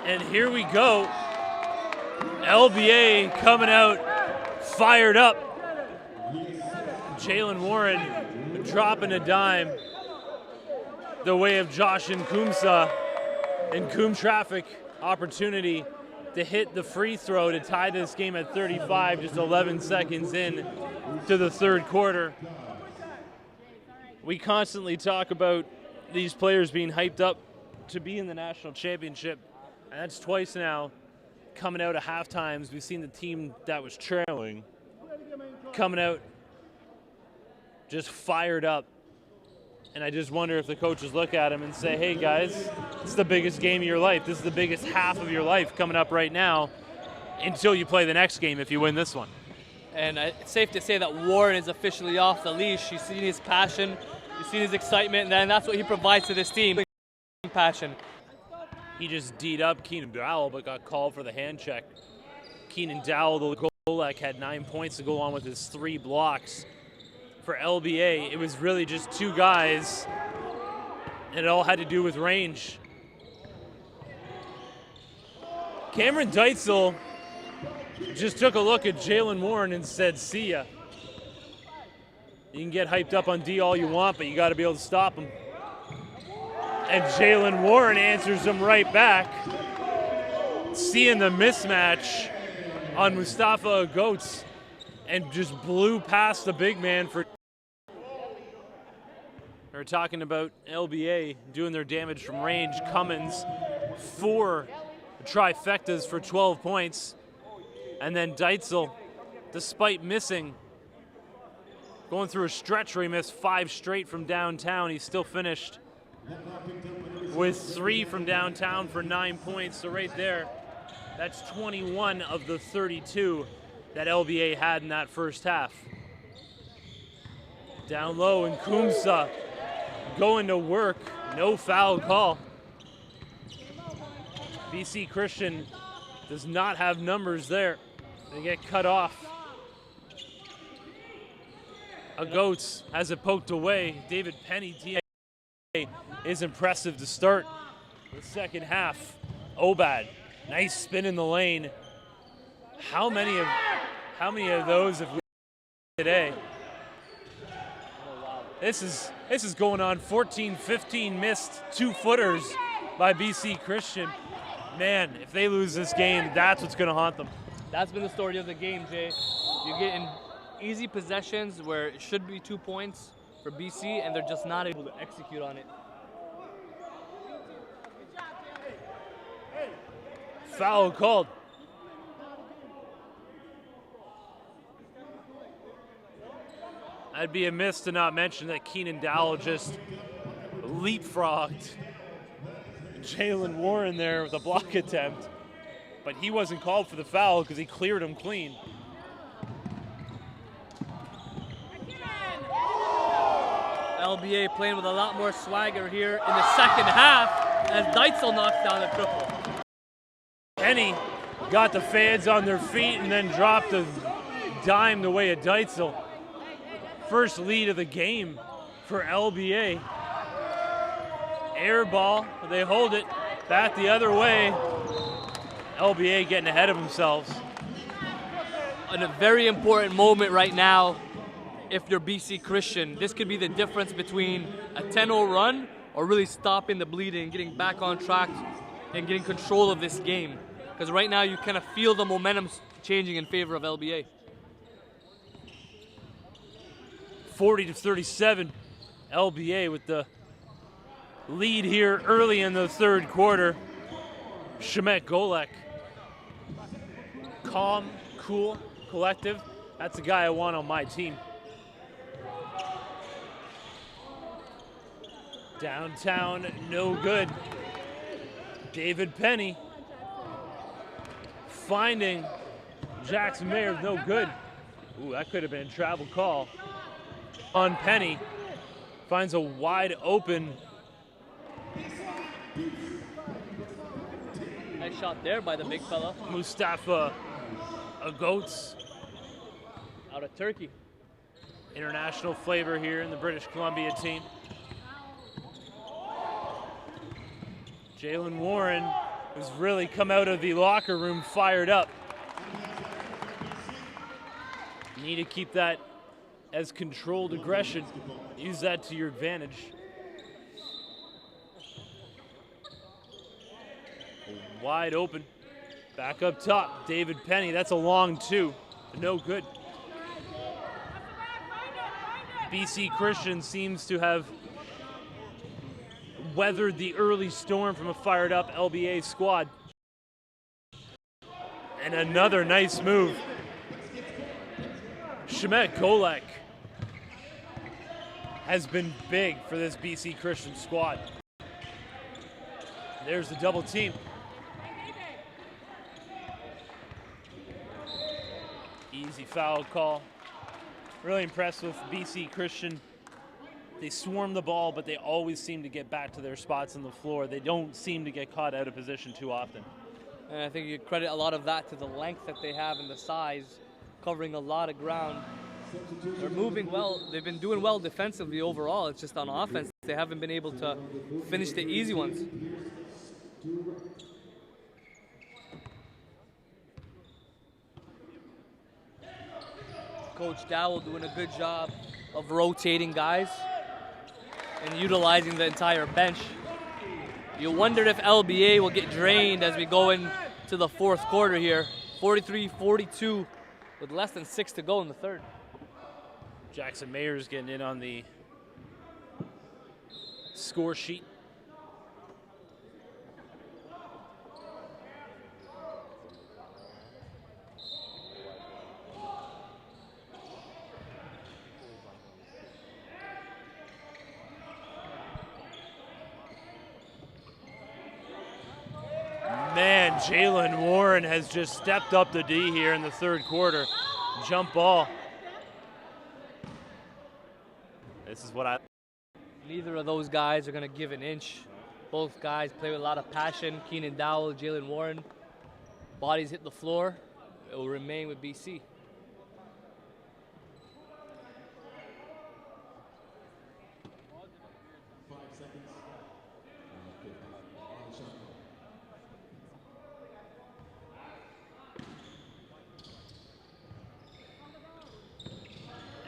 and here we go. LBA coming out fired up. Jalen Warren dropping a dime the way of Josh and Kumsa, and Kum traffic opportunity to hit the free throw to tie this game at 35, just 11 seconds in to the third quarter. We constantly talk about these players being hyped up to be in the national championship, and that's twice now coming out of half times. We've seen the team that was trailing coming out just fired up, and I just wonder if the coaches look at them and say, hey guys, this is the biggest game of your life. This is the biggest half of your life coming up right now until you play the next game if you win this one. And it's safe to say that Warren is officially off the leash. You've seen his passion, you've seen his excitement, and that's what he provides to this team. Passion. He just D'd up Keenan Dowell, but got called for the hand check. Keenan Dowell, the Golek, had 9 points to go on with his 3 blocks. For LBA, it was really just 2 guys, and it all had to do with range. Cameron Deitzel just took a look at Jalen Warren and said, see ya. You can get hyped up on D all you want, but you got to be able to stop him. And Jalen Warren answers him right back. Seeing the mismatch on Mustafa Goetz and just blew past the big man for. We're talking about LBA doing their damage from range. Cummins, 4 trifectas for 12 points. And then Deitzel, despite missing, going through a stretch where he missed 5 straight from downtown, he still finished with 3 from downtown for 9 points. So right there, that's 21 of the 32 that LBA had in that first half. Down low, and Kumsa going to work. No foul call. BC Christian does not have numbers there. They get cut off. Goetz has it poked away. David Penny, TA, is impressive to start the second half. Obad, nice spin in the lane. How many of those have we today? This is going on 14-15 missed 2-footers by BC Christian. Man, if they lose this game, that's what's going to haunt them. That's been the story of the game, Jay. You're getting easy possessions where it should be 2 points for BC, and they're just not able to execute on it. Foul called. I'd be amiss to not mention that Keenan Dowell just leapfrogged Jalen Warren there with a block attempt, but he wasn't called for the foul because he cleared him clean. LBA playing with a lot more swagger here in the second half as Deitzel knocks down the triple. Penny got the fans on their feet and then dropped a dime the way of Deitzel. First lead of the game for LBA. Air ball, they hold it back the other way. LBA getting ahead of themselves. In a very important moment right now, if you're BC Christian, this could be the difference between a 10-0 run or really stopping the bleeding, getting back on track and getting control of this game. Because right now you kind of feel the momentum changing in favor of LBA. 40-37, LBA with the lead here early in the third quarter. Shemet Golek, calm, cool, collective. That's the guy I want on my team. Downtown, no good. David Penny finding Jackson Mayer, no good. Ooh, that could have been a travel call on Penny. Finds a wide open. Nice shot there by the big fella. Mustafa Goats. Out of Turkey. International flavor here in the British Columbia team. Jalen Warren has really come out of the locker room fired up. You need to keep that as controlled aggression. Use that to your advantage. Wide open. Back up top, David Penny. That's a long two. No good. BC Christian seems to have weathered the early storm from a fired up LBA squad. And another nice move. Shemet Golek has been big for this BC Christian squad. There's the double team. Easy foul call. Really impressed with BC Christian. They swarm the ball, but they always seem to get back to their spots on the floor. They don't seem to get caught out of position too often. And I think you credit a lot of that to the length that they have and the size, covering a lot of ground. They're moving well. They've been doing well defensively overall. It's just on offense they haven't been able to finish the easy ones. Coach Dowell doing a good job of rotating guys and utilizing the entire bench. You wondered if LBA will get drained as we go into the fourth quarter here. 43-42 with less than 6 to go in the third. Jackson Mayer's getting in on the score sheet. Man, Jalen Warren has just stepped up the D here in the third quarter. Jump ball. This is what I... Neither of those guys are going to give an inch. Both guys play with a lot of passion. Keenan Dowell, Jalen Warren. Bodies hit the floor. It will remain with BC.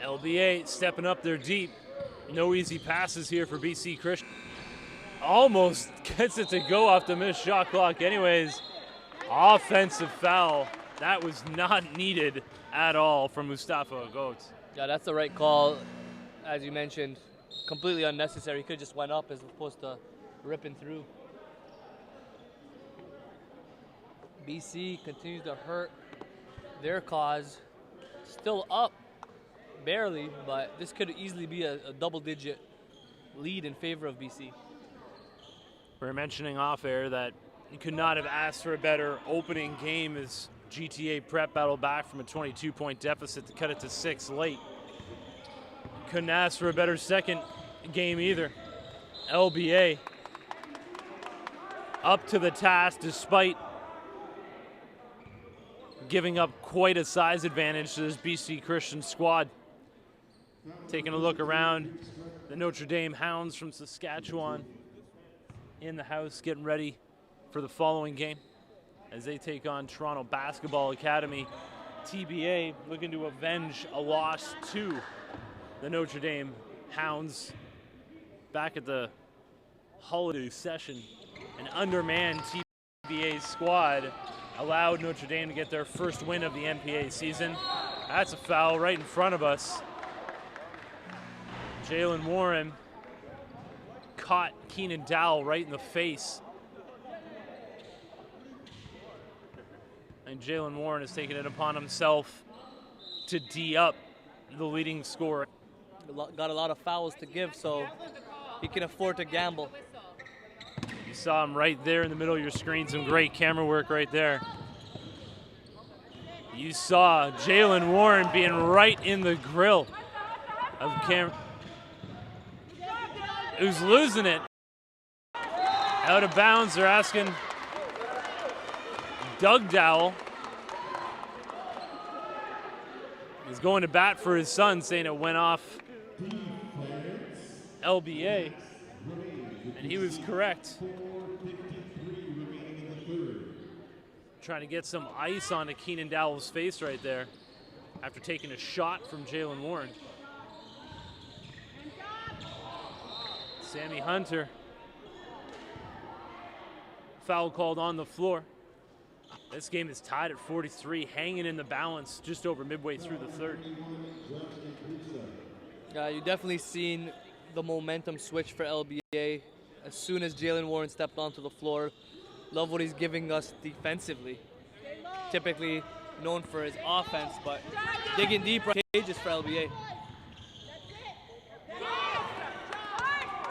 LBA stepping up there deep. No easy passes here for BC Christian. Almost gets it to go off the missed shot clock anyways. Offensive foul. That was not needed at all from Mustafa Goats. Yeah, that's the right call. As you mentioned, completely unnecessary. He could have just went up as opposed to ripping through. BC continues to hurt their cause. Still up. Barely, but this could easily be a double-digit lead in favor of BC. We were mentioning off air that you could not have asked for a better opening game as GTA Prep battled back from a 22-point deficit to cut it to 6 late. Couldn't ask for a better second game either. LBA up to the task despite giving up quite a size advantage to this BC Christian squad. Taking a look around, the Notre Dame Hounds from Saskatchewan in the house getting ready for the following game as they take on Toronto Basketball Academy. TBA looking to avenge a loss to the Notre Dame Hounds back at the holiday session. An undermanned TBA squad allowed Notre Dame to get their first win of the NPA season. That's a foul right in front of us. Jalen Warren caught Keenan Dowell right in the face. And Jalen Warren has taken it upon himself to D up the leading scorer. Got a lot of fouls to give, so he can afford to gamble. You saw him right there in the middle of your screen. Some great camera work right there. You saw Jalen Warren being right in the grill of Cam. Who's losing it. Out of bounds, they're asking Doug Dowell. He's going to bat for his son, saying it went off LBA. And he was correct. Trying to get some ice onto Keenan Dowell's face right there after taking a shot from Jalen Warren. Sammy Hunter. Foul called on the floor. This game is tied at 43, hanging in the balance just over midway through the third. Yeah, you definitely seen the momentum switch for LBA as soon as Jalen Warren stepped onto the floor. Love what he's giving us defensively. Typically known for his offense, but digging deeper cages for LBA.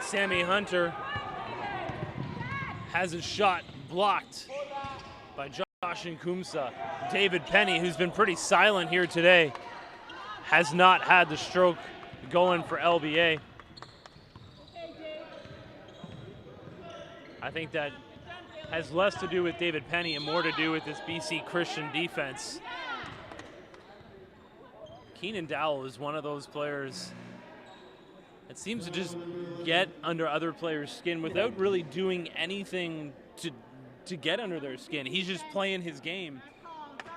Sammy Hunter has a shot blocked by Josh Nkumsa. David Penny, who's been pretty silent here today, has not had the stroke going for LBA. I think that has less to do with David Penny and more to do with this BC Christian defense. Keenan Dowell is one of those players that seems to just get under other players' skin without really doing anything to get under their skin. He's just playing his game.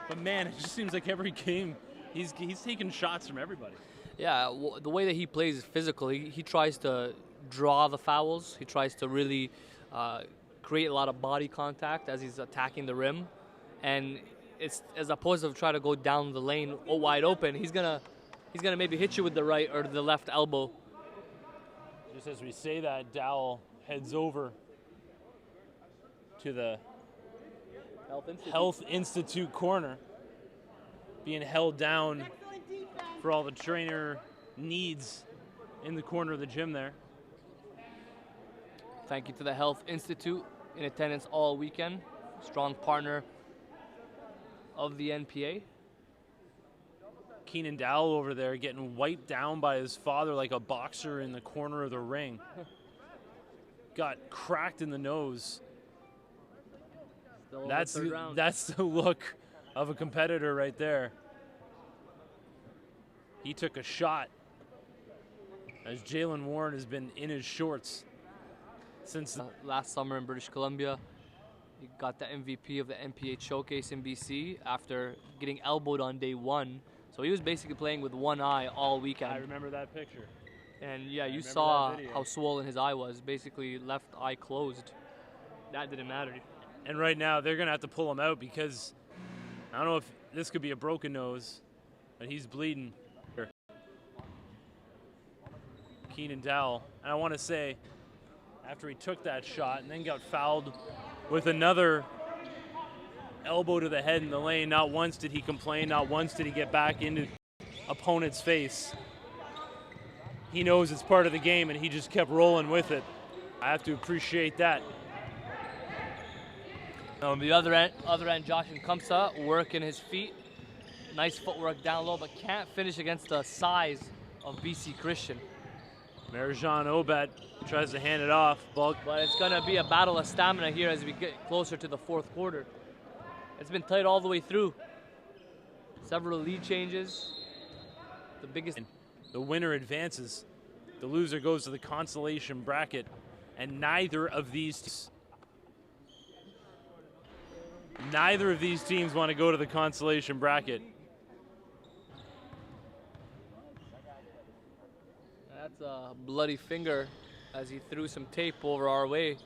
But man, it just seems like every game he's taking shots from everybody. Yeah, the way that he plays is physical. He tries to draw the fouls. He tries to really create a lot of body contact as he's attacking the rim, and it's as opposed to try to go down the lane wide open. He's gonna maybe hit you with the right or the left elbow. Just as we say that, Dowell heads over to the Health Institute corner, being held down for all the trainer needs in the corner of the gym there. Thank you to the Health Institute, in attendance all weekend. Strong partner of the NPA. Keenan Dowell over there getting wiped down by his father like a boxer in the corner of the ring. Got cracked in the nose. That's the look of a competitor right there. He took a shot as Jalen Warren has been in his shorts since last summer in British Columbia. He got the MVP of the NPH Showcase in BC after getting elbowed on day one. So he was basically playing with one eye all weekend. I remember that picture. And yeah, you saw how swollen his eye was. Basically left eye closed. That didn't matter. And right now they're gonna have to pull him out because I don't know if this could be a broken nose, but he's bleeding. Keenan Dowell. And I want to say, after he took that shot and then got fouled with another elbow to the head in the lane, not once did he complain, not once did he get back into opponent's face. He knows it's part of the game and he just kept rolling with it. I have to appreciate that. On the other end, Josh Nkumsa working his feet. Nice footwork down low, but can't finish against the size of BC Christian. Marijan Obat tries to hand it off. But it's going to be a battle of stamina here as we get closer to the fourth quarter. It's been tight all the way through. Several lead changes. The biggest. The winner advances. The loser goes to the consolation bracket. And neither of these teams want to go to the consolation bracket. That's a bloody finger as he threw some tape over our way.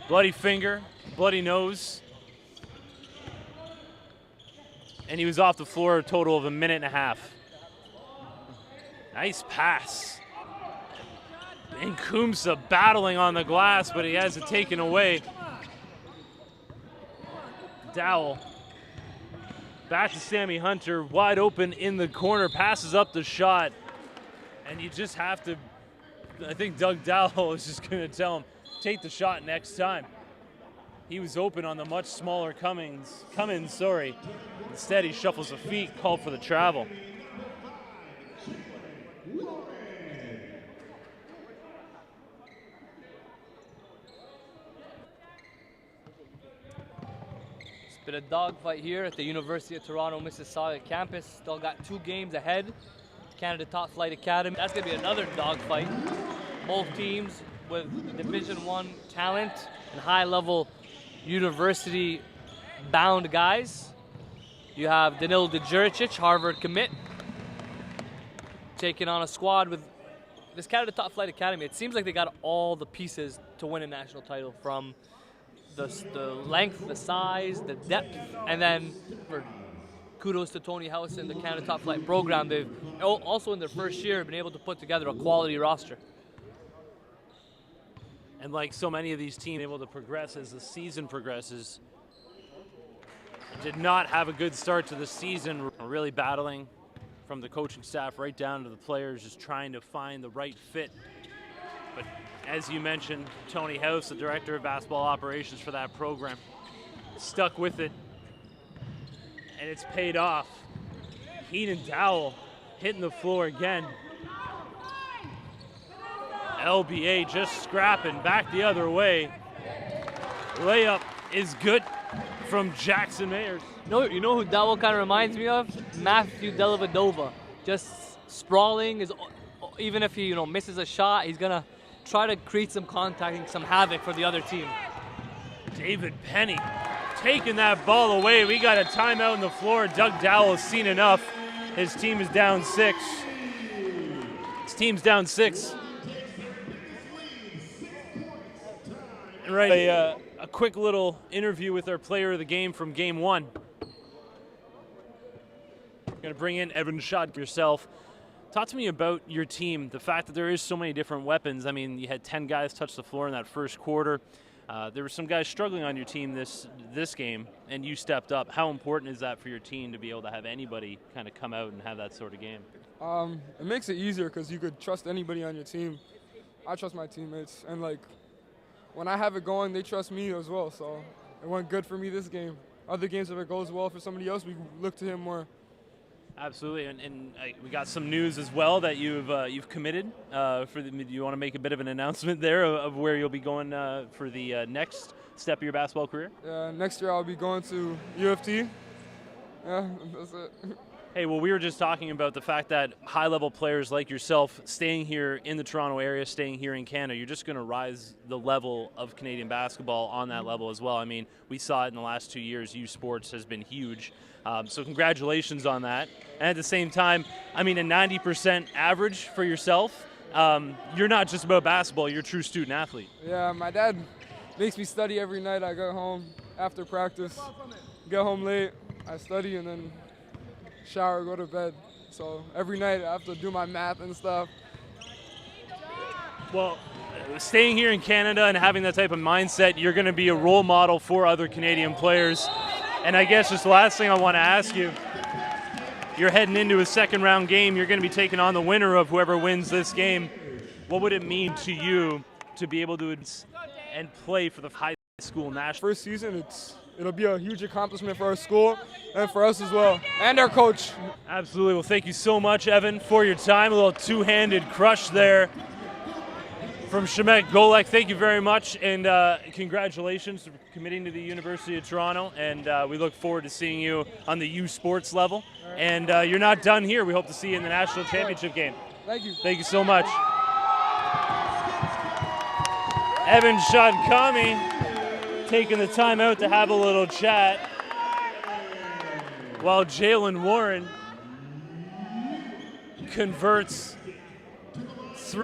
Bloody finger, bloody nose. And he was off the floor a total of 1.5 minutes. Nice pass. And Nkumsa battling on the glass, but he has it taken away. Dowell. Back to Sammy Hunter, wide open in the corner, passes up the shot. And you just have to, I think Doug Dowell is just going to tell him, take the shot next time. He was open on the much smaller Cummins, sorry. Instead, he shuffles the feet, called for the travel. It's been a dogfight here at the University of Toronto Mississauga campus. Still got 2 games ahead. Canada Top Flight Academy. That's going to be another dogfight. Both teams with Division I talent and high-level university-bound guys. You have Danil Djuricic, Harvard commit, taking on a squad with this Canada Top Flight Academy. It seems like they got all the pieces to win a national title, from the length, the size, the depth, and then for kudos to Tony House and the Canada Top Flight program. They've also in their first year been able to put together a quality roster. And like so many of these teams, able to progress as the season progresses. Did not have a good start to the season, really battling from the coaching staff right down to the players, just trying to find the right fit. But as you mentioned, Tony House, the director of basketball operations for that program, stuck with it, and it's paid off. Heenan Dowell hitting the floor again. LBA just scrapping back the other way. Layup is good from Jackson Mayers. You know who Dowell kind of reminds me of? Matthew Dellavedova. Just sprawling. Even if he misses a shot, he's going to try to create some contact and some havoc for the other team. David Penny taking that ball away. We got a timeout on the floor. Doug Dowell has seen enough. His team is down 6. His team's down 6. And right, a quick little interview with our player of the game from Game 1. Going to bring in Evan Schott yourself. Talk to me about your team, the fact that there is so many different weapons. I mean, you had 10 guys touch the floor in that first quarter. There were some guys struggling on your team this game, and you stepped up. How important is that for your team to be able to have anybody kind of come out and have that sort of game? It makes it easier because you could trust anybody on your team. I trust my teammates, and when I have it going, they trust me as well. So it went good for me this game. Other games, if it goes well for somebody else, we look to him more. Absolutely, and we got some news as well that you've committed. Do you want to make a bit of an announcement there of where you'll be going for the next step of your basketball career? Yeah, next year I'll be going to U of T. Yeah, that's it. Hey, well, we were just talking about the fact that high-level players like yourself staying here in the Toronto area, staying here in Canada, you're just going to rise the level of Canadian basketball on that level as well. I mean, we saw it in the last 2 years. U Sports has been huge. So congratulations on that. And at the same time, I mean, a 90% average for yourself. You're not just about basketball. You're a true student athlete. Yeah, my dad makes me study every night. I go home after practice, get home late, I study, and then shower, go to bed. So every night I have to do my math and stuff. Well, staying here in Canada and having that type of mindset, you're going to be a role model for other Canadian players. And I guess just the last thing I want to ask you, you're heading into a second round game. You're going to be taking on the winner of whoever wins this game. What would it mean to you to be able to and play for the high school national? First season, it'll be a huge accomplishment for our school and for us as well, and our coach. Absolutely. Well, thank you so much, Evan, for your time. A little two-handed crush there from Shemek Golek. Thank you very much, and congratulations for committing to the University of Toronto, and we look forward to seeing you on the U Sports level. Right. And you're not done here. We hope to see you in the national championship game. Thank you. Thank you so much. Evan Shankami taking the time out to have a little chat, while Jalen Warren converts through.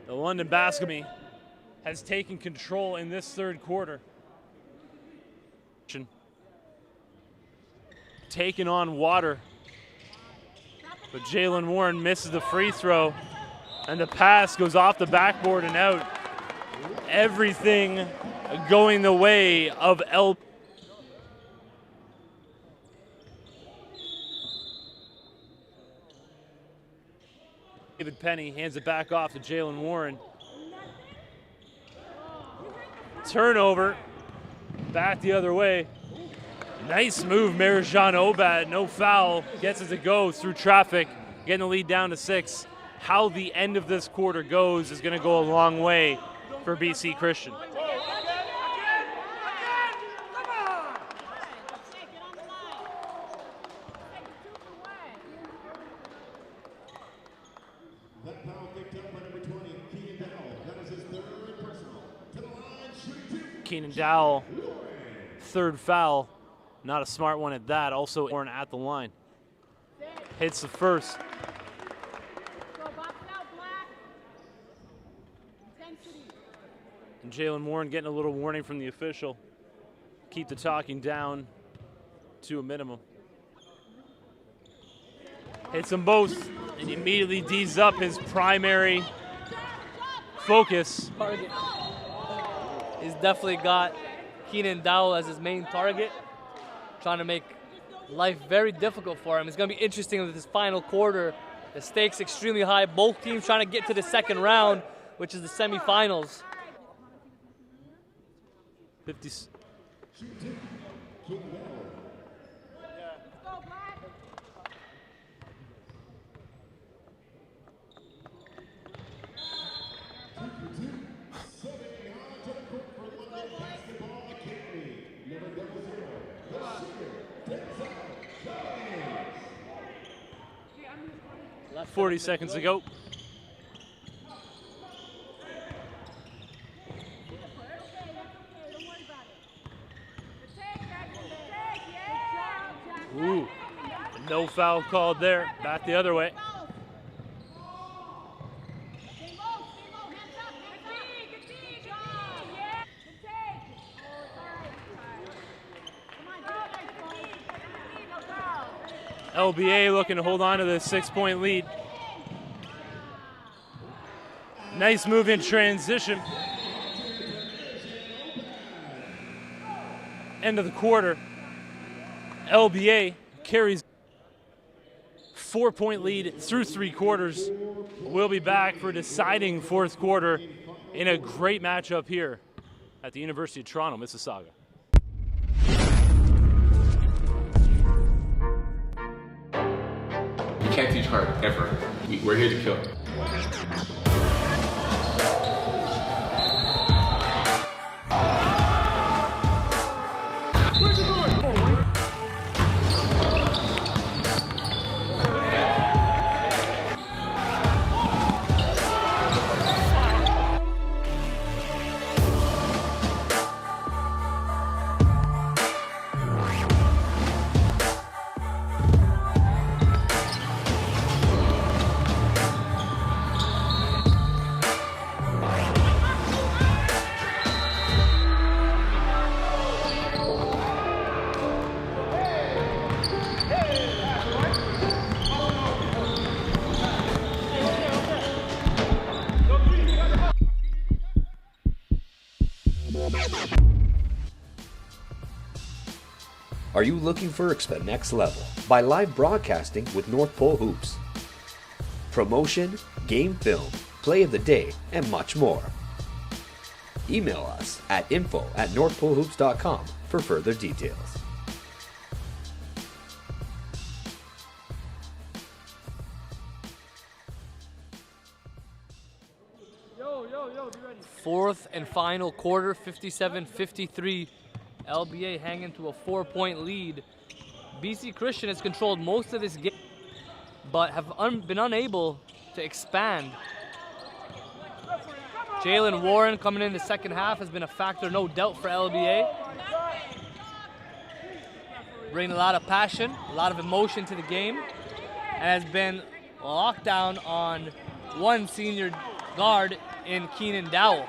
The London Basketball has taken control in this third quarter. Taking on water, but Jalen Warren misses the free throw, and the pass goes off the backboard and out. Everything going the way of David Penny hands it back off to Jalen Warren. turnover. Back the other way. Nice move, Marijan Obad. No foul. Gets it to go through traffic. Getting the lead down to 6. How the end of this quarter goes is going to go a long way for BC Christian. That foul picked up by number 20, Keenan Dowell. That is his third personal. To the line, shooting 2. Keenan Dowell, third foul. Not a smart one at that. Also, Warren at the line. Hits the first. And Jalen Warren getting a little warning from the official. Keep the talking down to a minimum. Hits them both and immediately D's up his primary focus. Target. He's definitely got Keenan Dowell as his main target, trying to make life very difficult for him. It's going to be interesting with this final quarter. The stakes extremely high. Both teams trying to get to the second round, which is the semifinals. 50. 40 seconds to go. Ooh, no foul called there. Back the other way. LBA looking to hold on to this 6-point lead. Nice move in transition. End of the quarter. LBA carries 4-point lead through 3 quarters. We'll be back for deciding 4th quarter in a great matchup here at the University of Toronto, Mississauga. You can't teach hard, ever. We're here to kill. Are you looking for the next level by live broadcasting with North Pole Hoops? Promotion, game film, play of the day, and much more. Email us at info@northpolehoops.com for further details. Fourth and final quarter, 57-53. LBA hanging to a 4-point lead. BC Christian has controlled most of this game, but have been unable to expand. Jalen Warren coming in the second half has been a factor, no doubt, for LBA. Bringing a lot of passion, a lot of emotion to the game, and has been locked down on one senior guard in Keenan Dowell.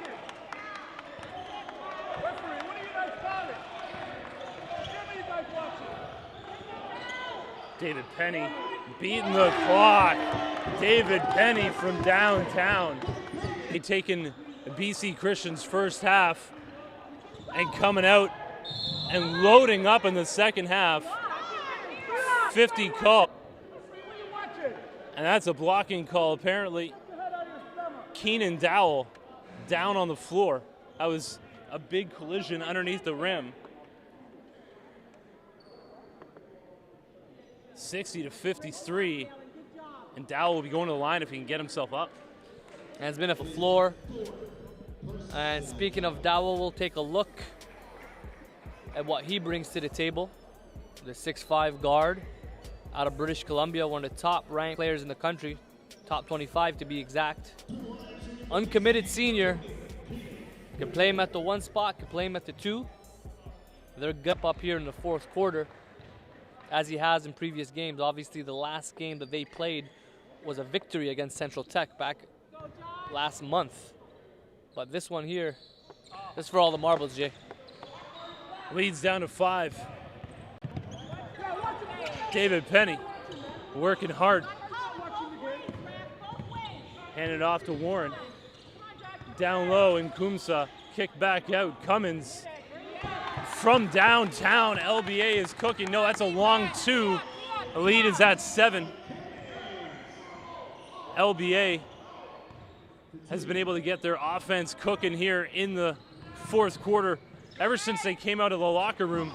David Penny beating the clock. David Penny from downtown. They taken BC Christian's first half and coming out and loading up in the second half. 50 call. And that's a blocking call apparently. Keenan Dowell down on the floor. That was a big collision underneath the rim. 60-53, and Dow will be going to the line if he can get himself up. And it's been a floor. And speaking of Dowell, we'll take a look at what he brings to the table. The 6'5" guard out of British Columbia, one of the top ranked players in the country, top 25 to be exact. Uncommitted senior. Can play him at the 1 spot, can play him at the 2. They're good up here in the 4th quarter, as he has in previous games. Obviously, the last game that they played was a victory against Central Tech back last month. But this one here, this is for all the marbles, Jay. Leads down to 5. David Penny working hard. Hand it off to Warren. Down low in Kumsa. Kick back out. Cummins from downtown. LBA is cooking. No, that's a long 2. The lead is at 7. LBA has been able to get their offense cooking here in the 4th quarter. Ever since they came out of the locker room,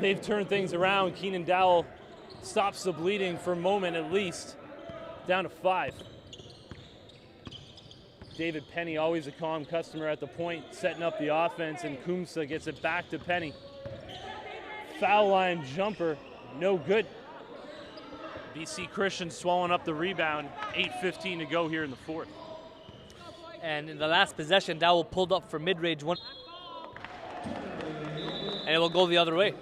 they've turned things around. Keenan Dowell stops the bleeding for a moment at least. Down to 5. David Penny, always a calm customer at the point, setting up the offense, and Kumsa gets it back to Penny. Foul line jumper, no good. BC Christian swallowing up the rebound. 8:15 to go here in the 4th. And in the last possession, Dowell pulled up for mid-range one. And it will go the other way.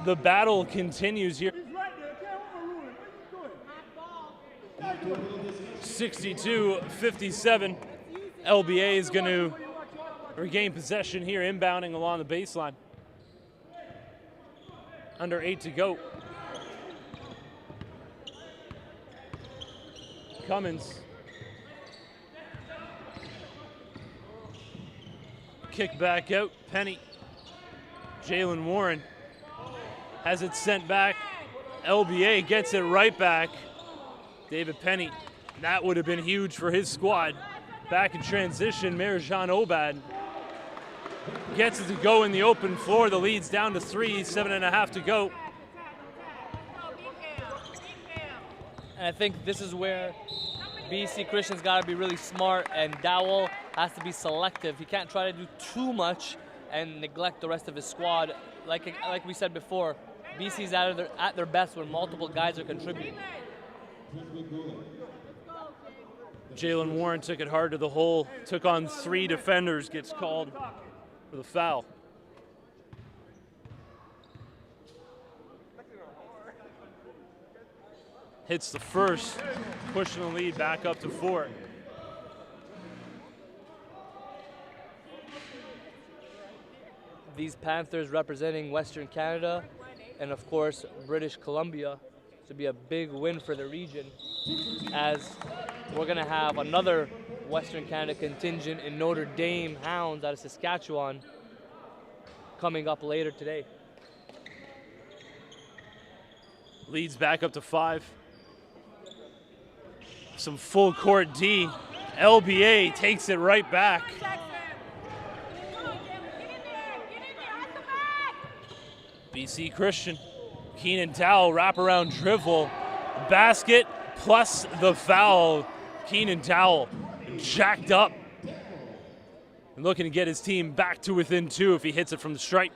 The battle continues here. 62-57. LBA is going to regain possession here, inbounding along the baseline. Under 8 to go. Cummins. Kick back out. Penny. Jalen Warren has it sent back. LBA gets it right back. David Penny. That would have been huge for his squad. Back in transition, Marjan Obad gets it to go in the open floor. The lead's down to 3, 7.5 to go. And I think this is where BC Christian's got to be really smart, and Dowell has to be selective. He can't try to do too much and neglect the rest of his squad. Like we said before, BC's at their best when multiple guys are contributing. Jalen Warren took it hard to the hole, took on 3 defenders, gets called for the foul. Hits the first, pushing the lead back up to 4. These Panthers representing Western Canada and, of course, British Columbia. To be a big win for the region, as we're going to have another Western Canada contingent in Notre Dame Hounds out of Saskatchewan coming up later today. Leads back up to 5. Some full court D. LBA takes it right back. BC Christian. Keenan Dowell, wraparound dribble, basket plus the foul. Keenan Dowell jacked up and looking to get his team back to within 2 if he hits it from the stripe.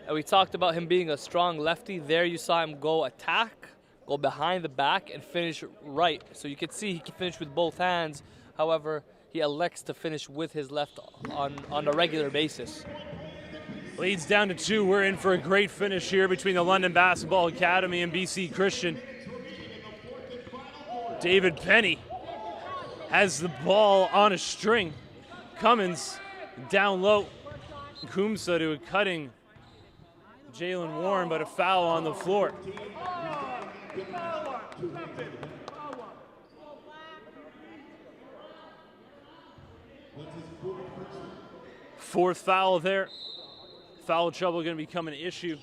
And we talked about him being a strong lefty. There you saw him go attack, go behind the back, and finish right. So you could see he can finish with both hands. However, he elects to finish with his left on a regular basis. Leads down to 2. We're in for a great finish here between the London Basketball Academy and BC Christian. David Penny has the ball on a string. Cummins down low. Kumsa to a cutting Jalen Warren, but a foul on the floor. Fourth foul there. Foul trouble going to become an issue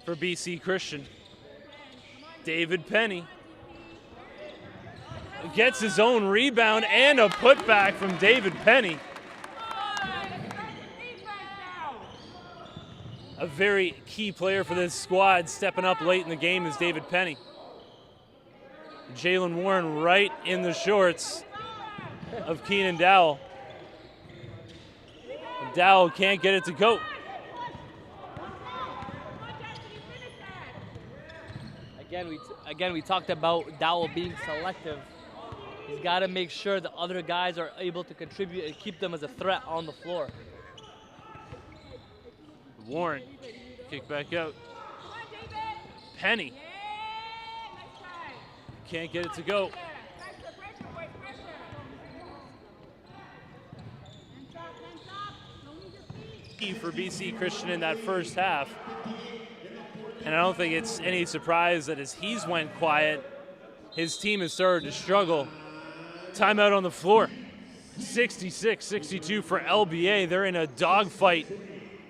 for BC Christian. David Penny gets his own rebound and a putback from David Penny. A very key player for this squad, stepping up late in the game is David Penny. Jalen Warren right in the shorts of Keenan Dowell. Dowell can't get it to go. Again, we talked about Dowell being selective. He's got to make sure the other guys are able to contribute and keep them as a threat on the floor. Warren, kick back out. Penny. Can't get it to go. Key for BC Christian in that first half. And I don't think it's any surprise that as he's went quiet, his team has started to struggle. Timeout on the floor. 66-62 for LBA. They're in a dogfight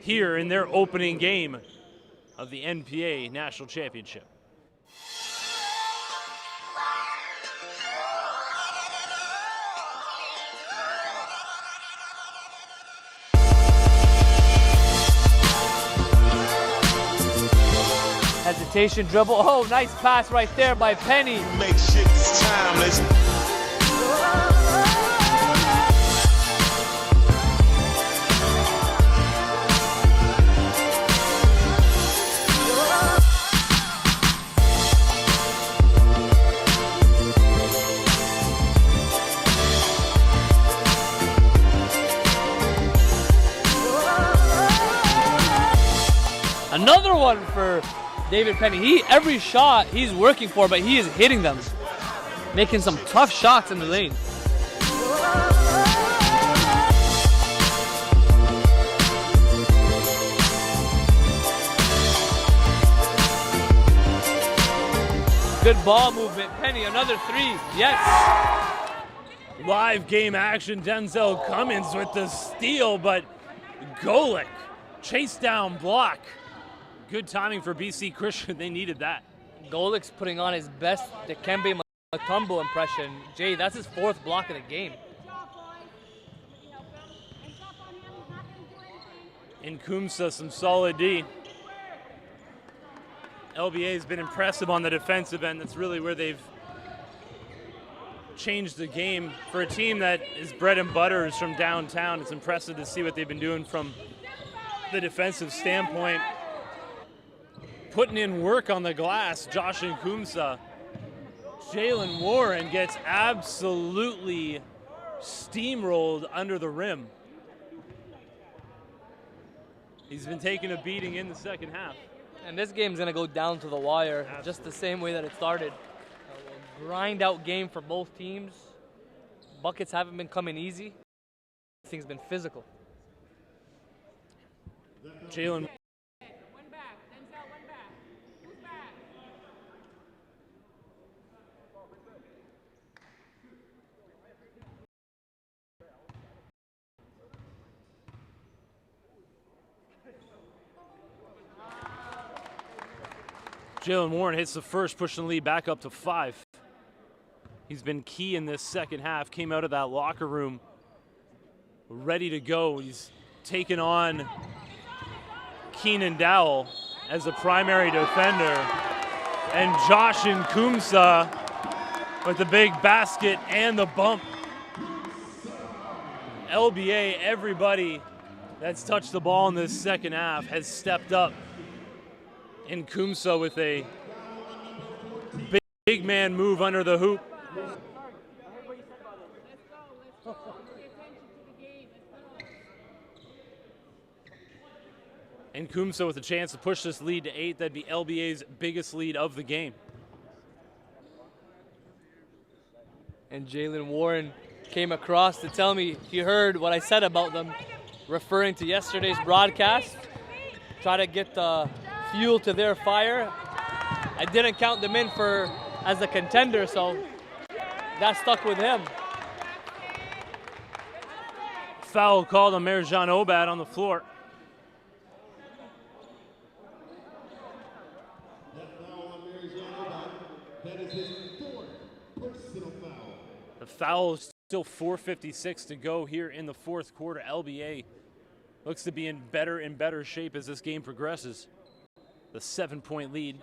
here in their opening game of the NPA National Championship. Hesitation dribble. Oh, nice pass right there by Penny. Make shit timeless. Another one for David Penny. Every shot he's working for, but he is hitting them. Making some tough shots in the lane. Good ball movement. Penny, another three. Yes. Live game action. Denzel Cummins with the steal, but Golick chase down block. Good timing for BC Christian. They needed that. Golick's putting on his best Dikembe Mutombo impression. Jay, that's his fourth block of the game. In Kumsa, some solid D. LBA has been impressive on the defensive end. That's really where they've changed the game. For a team that is bread and butter is from downtown, it's impressive to see what they've been doing from the defensive standpoint. Putting in work on the glass, Josh Nkumsa. Jalen Warren gets absolutely steamrolled under the rim. He's been taking a beating in the second half. And this game's going to go down to the wire, just the same way that it started. A grind out game for both teams. Buckets haven't been coming easy. Everything's been physical. Jalen. Jalen Warren hits the first, pushing the lead back up to 5. He's been key in this second half. Came out of that locker room ready to go. He's taken on Keenan Dowell as a primary defender. And Josh Nkumsa with the big basket and the bump. LBA, everybody that's touched the ball in this second half has stepped up. Nkumsa with a big man move under the hoop. Nkumsa with a chance to push this lead to 8. That'd be LBA's biggest lead of the game. And Jalen Warren came across to tell me he heard what I said about them, referring to yesterday's broadcast. Try to get the fuel to their fire. I didn't count them in as a contender, so that stuck with him. Foul called on Merjan Obad on the floor. That foul on Merjan Obad, that is his 4th personal foul. The foul is still 4:56 to go here in the fourth quarter. LBA looks to be in better and better shape as this game progresses. The 7-point lead.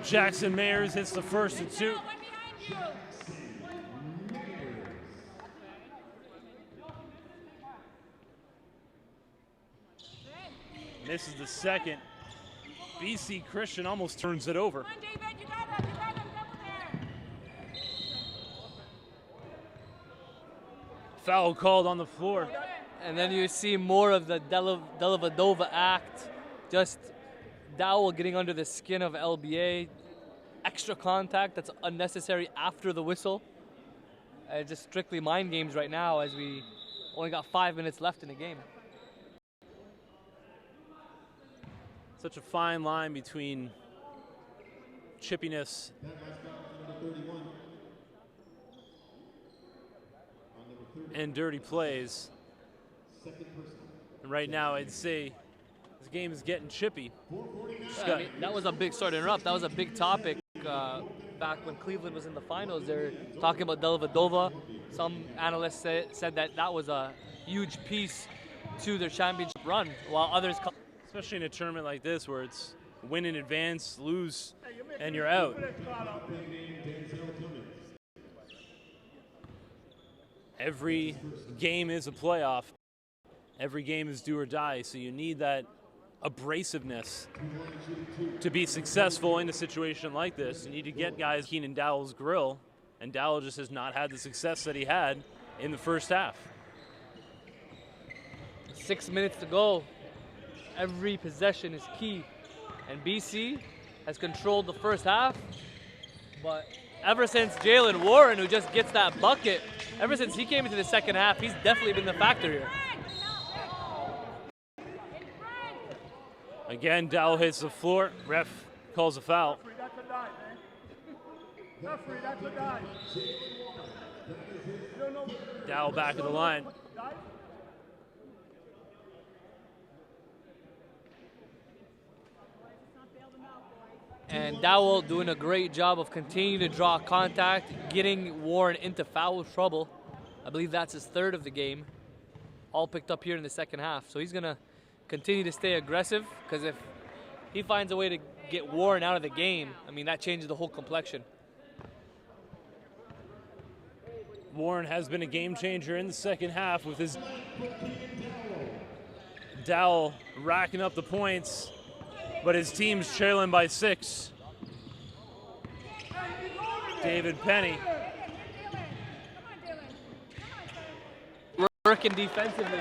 Jackson Mayers hits the first and two. Misses the second. BC Christian almost turns it over. Foul called on the floor. And then you see more of the Delavadova act. Just Dowell getting under the skin of LBA. Extra contact that's unnecessary after the whistle. Just strictly mind games right now as we only got 5 minutes left in the game. Such a fine line between chippiness and dirty plays. And right now, I'd say this game is getting chippy. Yeah, I mean, that was a big, sorry to interrupt, that was a big topic back when Cleveland was in the finals. They're talking about Delavadova. Some analysts said that that was a huge piece to their championship run, while others... Especially in a tournament like this where it's win in advance, lose, and you're out. Every game is a playoff. Every game is do or die, so you need that abrasiveness to be successful in a situation like this. You need to get guys Keenan Dowell's grill, and Dowell just has not had the success that he had in the first half. 6 minutes to go. Every possession is key, and BC has controlled the first half, but ever since Jalen Warren, who just gets that bucket, ever since he came into the second half, he's definitely been the factor here. Again, Dowell hits the floor. Ref calls a foul. Dowell back at the line. And Dowell doing a great job of continuing to draw contact, getting Warren into foul trouble. I believe that's his third of the game, all picked up here in the second half. So he's going to continue to stay aggressive, because if he finds a way to get Warren out of the game, I mean, that changes the whole complexion. Warren has been a game changer in the second half with his Dowell racking up the points, but his team's trailing by 6. David Penny. Working defensively.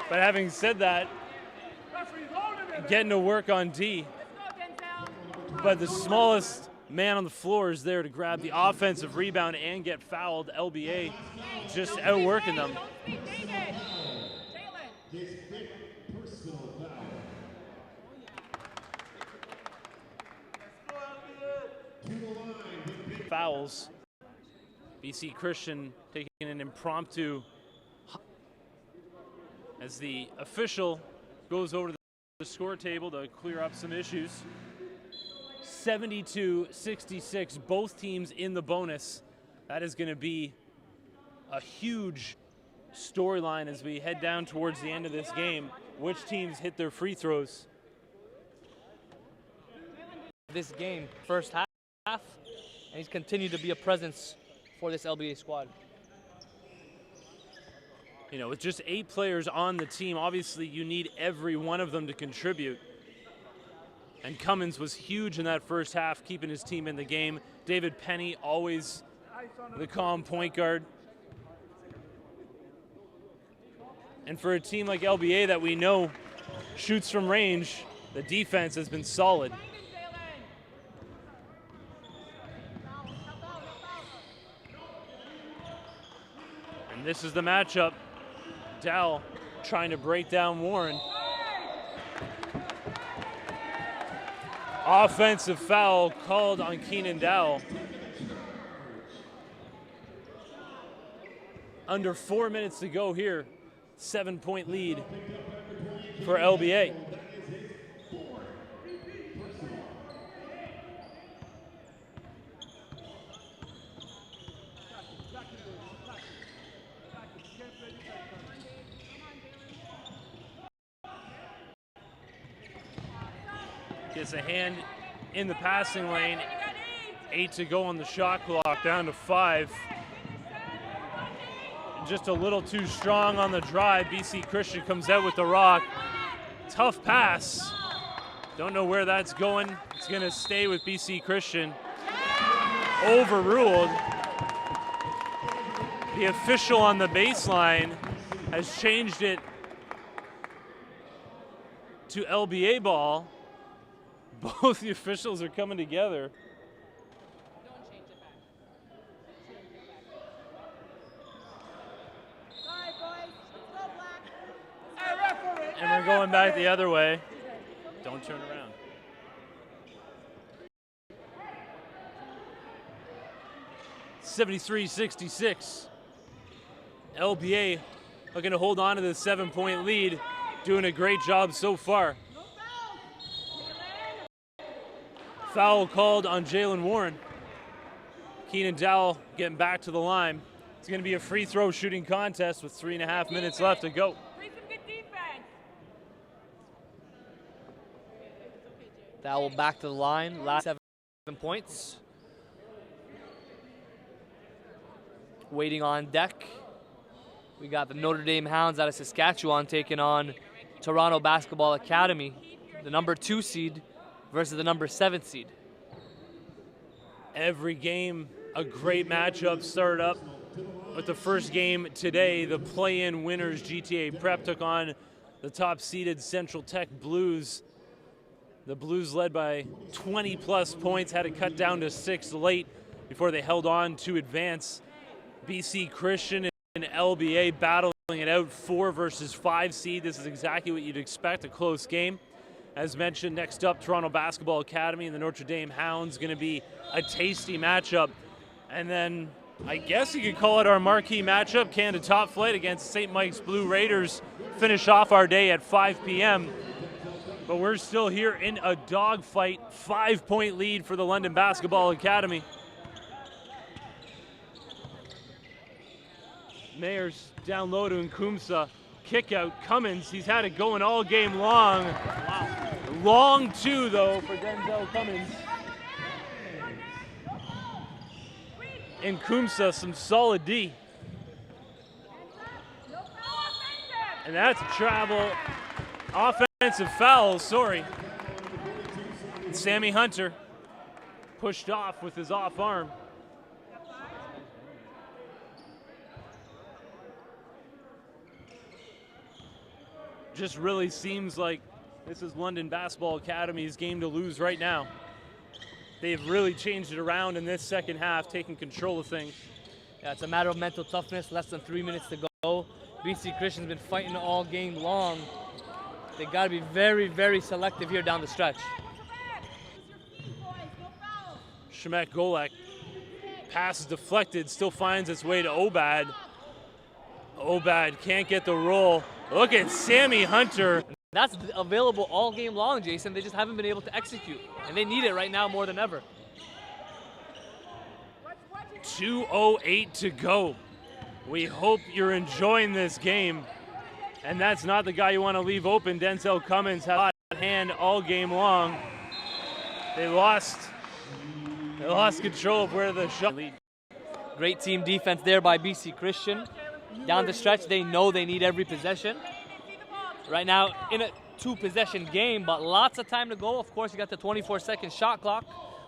But having said that, getting to work on D. But the smallest man on the floor is there to grab the offensive rebound and get fouled. LBA just outworking them. Fouls. BC Christian taking an impromptu as the official goes over to the score table to clear up some issues. 72-66, both teams in the bonus. That is going to be a huge storyline as we head down towards the end of this game. Which teams hit their free throws? This game, first half, and he's continued to be a presence for this LBA squad. You know, with just 8 players on the team, obviously you need every one of them to contribute. And Cummins was huge in that first half, keeping his team in the game. David Penny, always the calm point guard. And for a team like LBA that we know shoots from range, the defense has been solid. And this is the matchup. Dowell trying to break down Warren. Offensive foul called on Keenan Dowell. Under 4 minutes to go here. 7-point lead for LBA. Gets a hand in the passing lane. 8 to go on the shot clock, down to 5. Just a little too strong on the drive. BC Christian comes out with the rock. Tough pass. Don't know where that's going. It's going to stay with BC Christian. Overruled. The official on the baseline has changed it to LBA ball. Both the officials are coming together. And we're going back the other way. Don't turn around. (73-66). LBA looking to hold on to the 7-point lead. Doing a great job so far. Foul called on Jalen Warren. Keenan Dowell getting back to the line. It's going to be a free throw shooting contest with 3.5 minutes left to go. Dowell back to the line. Last 7 points. Waiting on deck. We got the Notre Dame Hounds out of Saskatchewan taking on Toronto Basketball Academy, the number 2 seed versus the number 7 seed. Every game, a great matchup started up with the first game today. The play-in winners, GTA Prep, took on the top-seeded Central Tech Blues. The Blues led by 20-plus points, had to cut down to 6 late before they held on to advance. BC Christian and LBA battling it out, 4 versus 5 seed. This is exactly what you'd expect, a close game. As mentioned, next up, Toronto Basketball Academy and the Notre Dame Hounds, going to be a tasty matchup. And then I guess you could call it our marquee matchup, Canada Top Flight against St. Mike's Blue Raiders. Finish off our day at 5 p.m. But we're still here in a dogfight, 5-point lead for the London Basketball Academy. Mayers down low to Nkumsa. Kick out, Cummins. He's had it going all game long. Wow. Long 2, though, for Denzel Cummins. Nkumsa, some solid D. And that's a travel. Offensive foul, sorry. Sammy Hunter pushed off with his off arm. Just really seems like this is London Basketball Academy's game to lose right now. They've really changed it around in this second half, taking control of things. Yeah, it's a matter of mental toughness, less than 3 minutes to go. BC Christian's been fighting all game long. They got to be very, very selective here down the stretch. Shemek Golek, pass is deflected, still finds its way to Obad. Obad can't get the roll. Look at Sammy Hunter. That's available all game long, Jason. They just haven't been able to execute, and they need it right now more than ever. 2:08 to go. We hope you're enjoying this game. And that's not the guy you want to leave open. Denzel Cummins had a hot hand all game long. They lost control of where the shot lead. Great team defense there by BC Christian. Down the stretch, they know they need every possession. Right now, in a 2-possession game, but lots of time to go. Of course, you got the 24-second shot clock,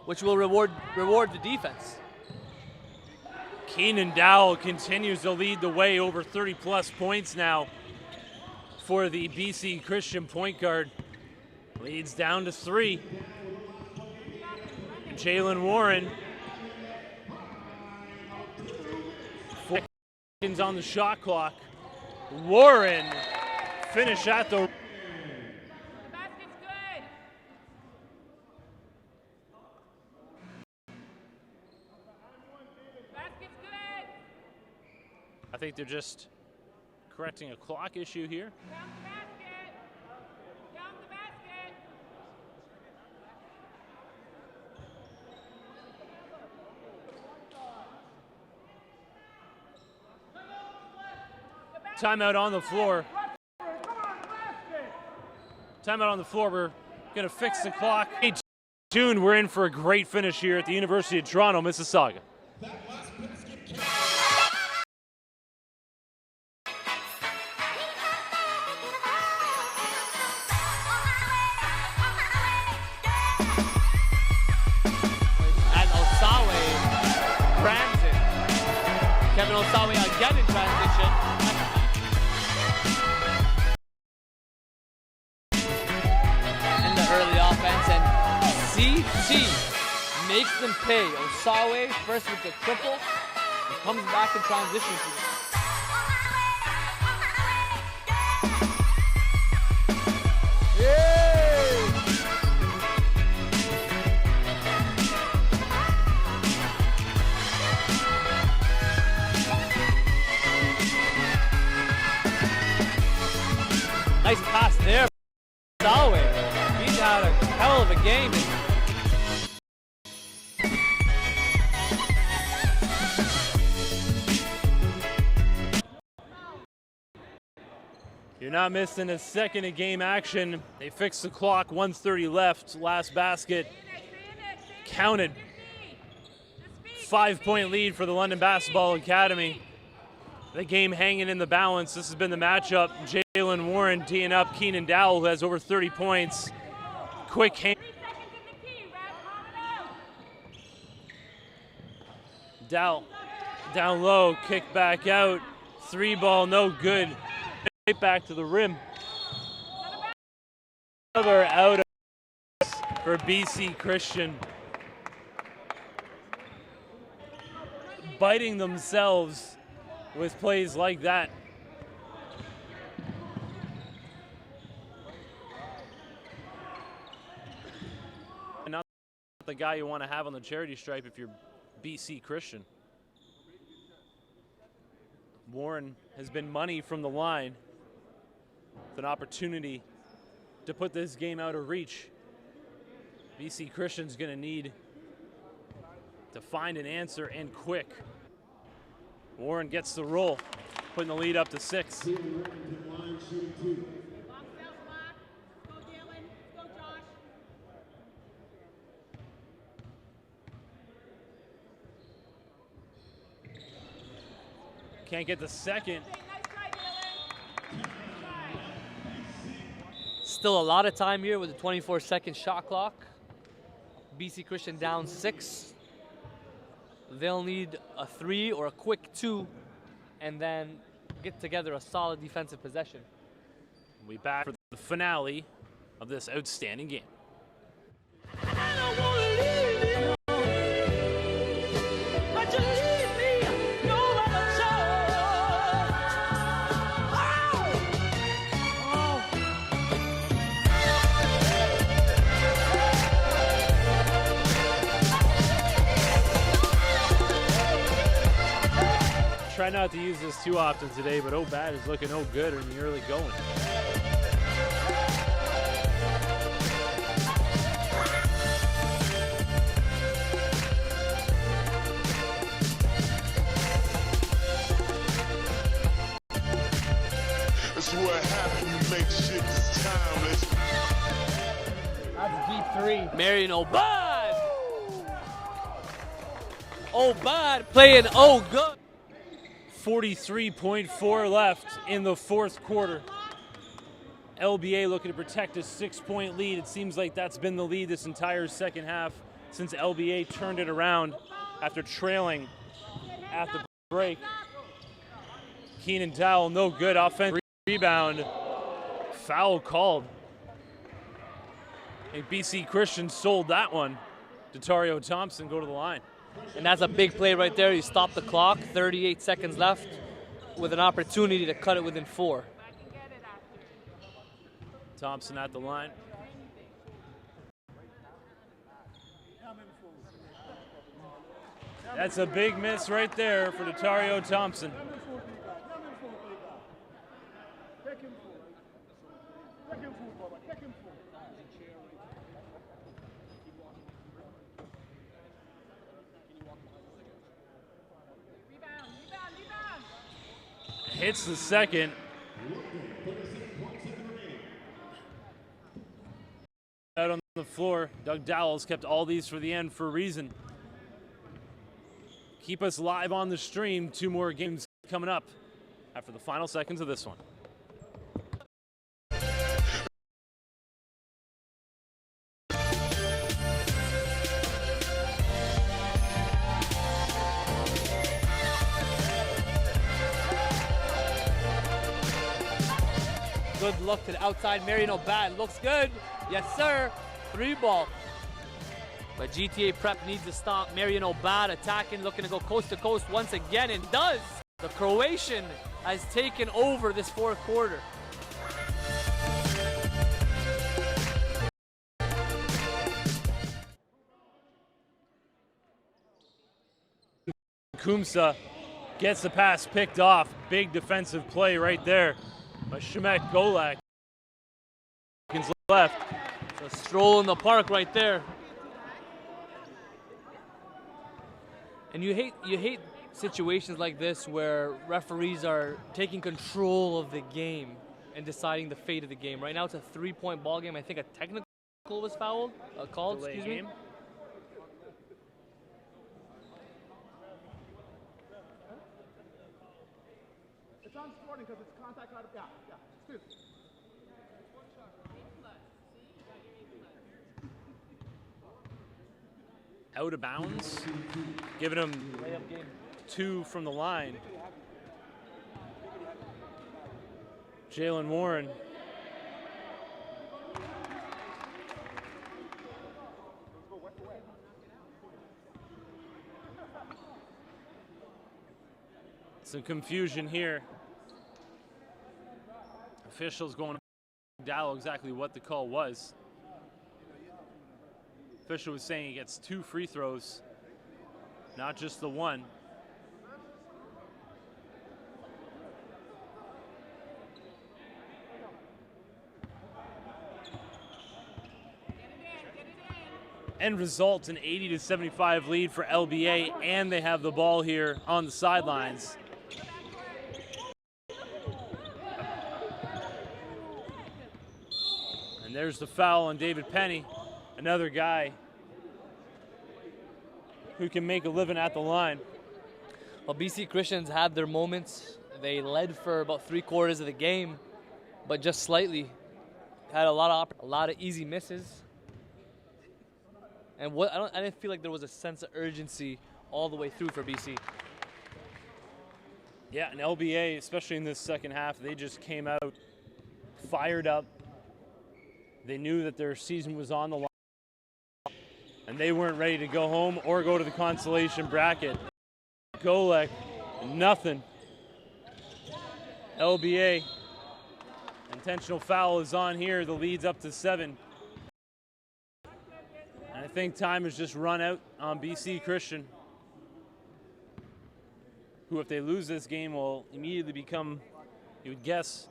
which will reward the defense. Keenan Dowell continues to lead the way, over 30-plus points now for the BC Christian point guard. Leads down to 3. Jalen Warren. 4 seconds on the shot clock. Warren finish at the... I think they're just correcting a clock issue here. Timeout on the floor. Timeout on the floor. We're going to fix the clock. Stay tuned. We're in for a great finish here at the University of Toronto, Mississauga. And Osawe grabs it. Kevin Osawe again in transition. In the early offense, and CT makes them pay. Osawe first with the triple, and comes back in transition to it. Nice pass there. Osawe. He's had a hell of a game. You're not missing a second of game action. They fixed the clock, 1:30 left. Last basket counted. 5-point lead for the London Basketball Academy. The game hanging in the balance. This has been the matchup. Jalen Warren teeing up Keenan Dowell, who has over 30 points. Quick hand. Dowell down low, kick back out. 3 ball, no good. Right back to the rim. Another out for BC Christian. Biting themselves with plays like that. And not the guy you want to have on the charity stripe if you're BC Christian. Warren has been money from the line. With an opportunity to put this game out of reach. BC Christian's going to need to find an answer, and quick. Warren gets the roll, putting the lead up to 6. Can't get the second. Still a lot of time here with a 24-second shot clock. BC Christian down 6. They'll need a 3 or a quick 2 and then get together a solid defensive possession. We back for the finale of this outstanding game. Try not to use this too often today, but oh bad is looking oh good in the early going. That's what happened, you make shit timeless. That's deep 3. Marion Obad! Obad playing oh good. 43.4 left in the fourth quarter. LBA looking to protect a 6-point lead. It seems like that's been the lead this entire second half since LBA turned it around after trailing at the break. Keenan Dowell, no good. Offensive rebound. Foul called. And BC Christian sold that one. Dario Thompson go to the line. And that's a big play right there. You stop the clock, 38 seconds left, with an opportunity to cut it within 4. Thompson at the line. That's a big miss right there for Dario Thompson. Hits the second. Out on the floor, Doug Dowell's kept all these for the end for a reason. Keep us live on the stream. 2 more games coming up after the final seconds of this one. Good look to the outside. Marion O'Bad looks good. Yes, sir. 3 ball. But GTA Prep needs to stop. Marion O'Bad attacking, looking to go coast to coast once again, and does. The Croatian has taken over this 4th quarter. Kumsa gets the pass picked off. Big defensive play right there by Shemek Golak. Left. It's a stroll in the park right there. And you hate situations like this where referees are taking control of the game and deciding the fate of the game. Right now it's a 3-point ball game. I think a technical was called. Delay excuse game. me. It's on sporting because it's contact out of, yeah. Excuse me. Out of bounds, giving him 2 from the line. Jalen Warren. Some confusion here. Officials going to Dallow exactly what the call was. Official was saying he gets 2 free throws, not just the 1. End result, an 80-75 lead for LBA, and they have the ball here on the sidelines. And there's the foul on David Penny. Another guy who can make a living at the line. Well, BC Christians had their moments. They led for about 3/4 of the game, but just slightly. Had a lot of easy misses. And I didn't feel like there was a sense of urgency all the way through for BC. Yeah, and LBA, especially in this second half, they just came out fired up. They knew that their season was on the line. And they weren't ready to go home or go to the consolation bracket. Golek, nothing. LBA, intentional foul is on here. The lead's up to 7. And I think time has just run out on BC Christian, who, if they lose this game, will immediately become, you would guess,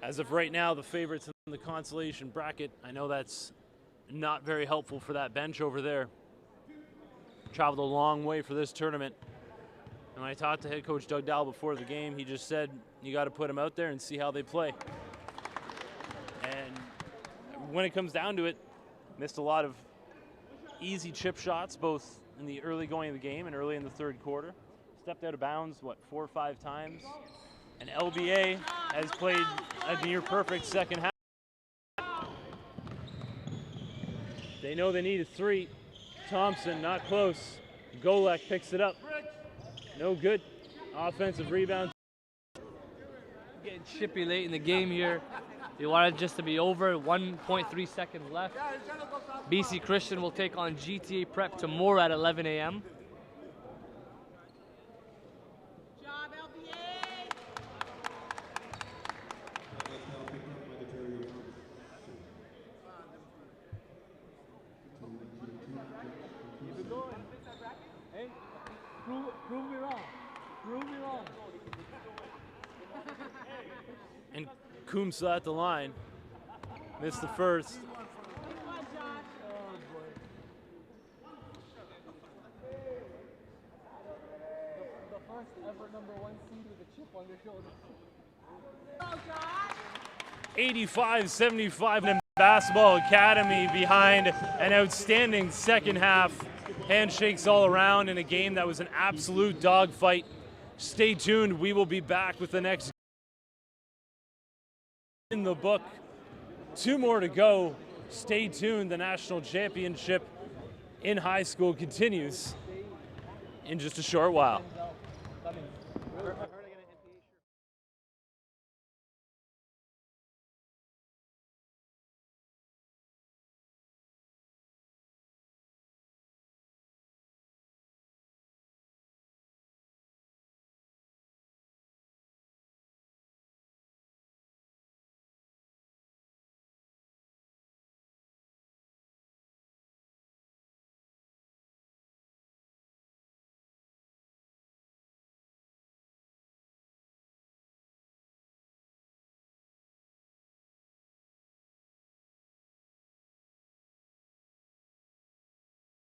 as of right now, the favorites in the consolation bracket. I know that's not very helpful for that bench over there. Traveled a long way for this tournament. And when I talked to head coach Doug Dowell before the game, he just said, you got to put them out there and see how they play. And when it comes down to it, missed a lot of easy chip shots, both in the early going of the game and early in the 3rd quarter. Stepped out of bounds, 4 or 5 times. And LBA has played a near perfect second half. They know they need a 3. Thompson, not close. Golek picks it up. No good. Offensive rebound. Getting chippy late in the game here. You want it just to be over. 1.3 seconds left. BC Christian will take on GTA Prep tomorrow at 11 a.m. Prove me wrong. Prove me wrong. Kumsa at the line. Missed the first. The first ever #1 seed with a chip on their shoulder. 85-75 in Basketball Academy behind an outstanding second half. Handshakes all around in a game that was an absolute dogfight. Stay tuned. We will be back with the next in the book. 2 more to go. Stay tuned. The national championship in high school continues in just a short while.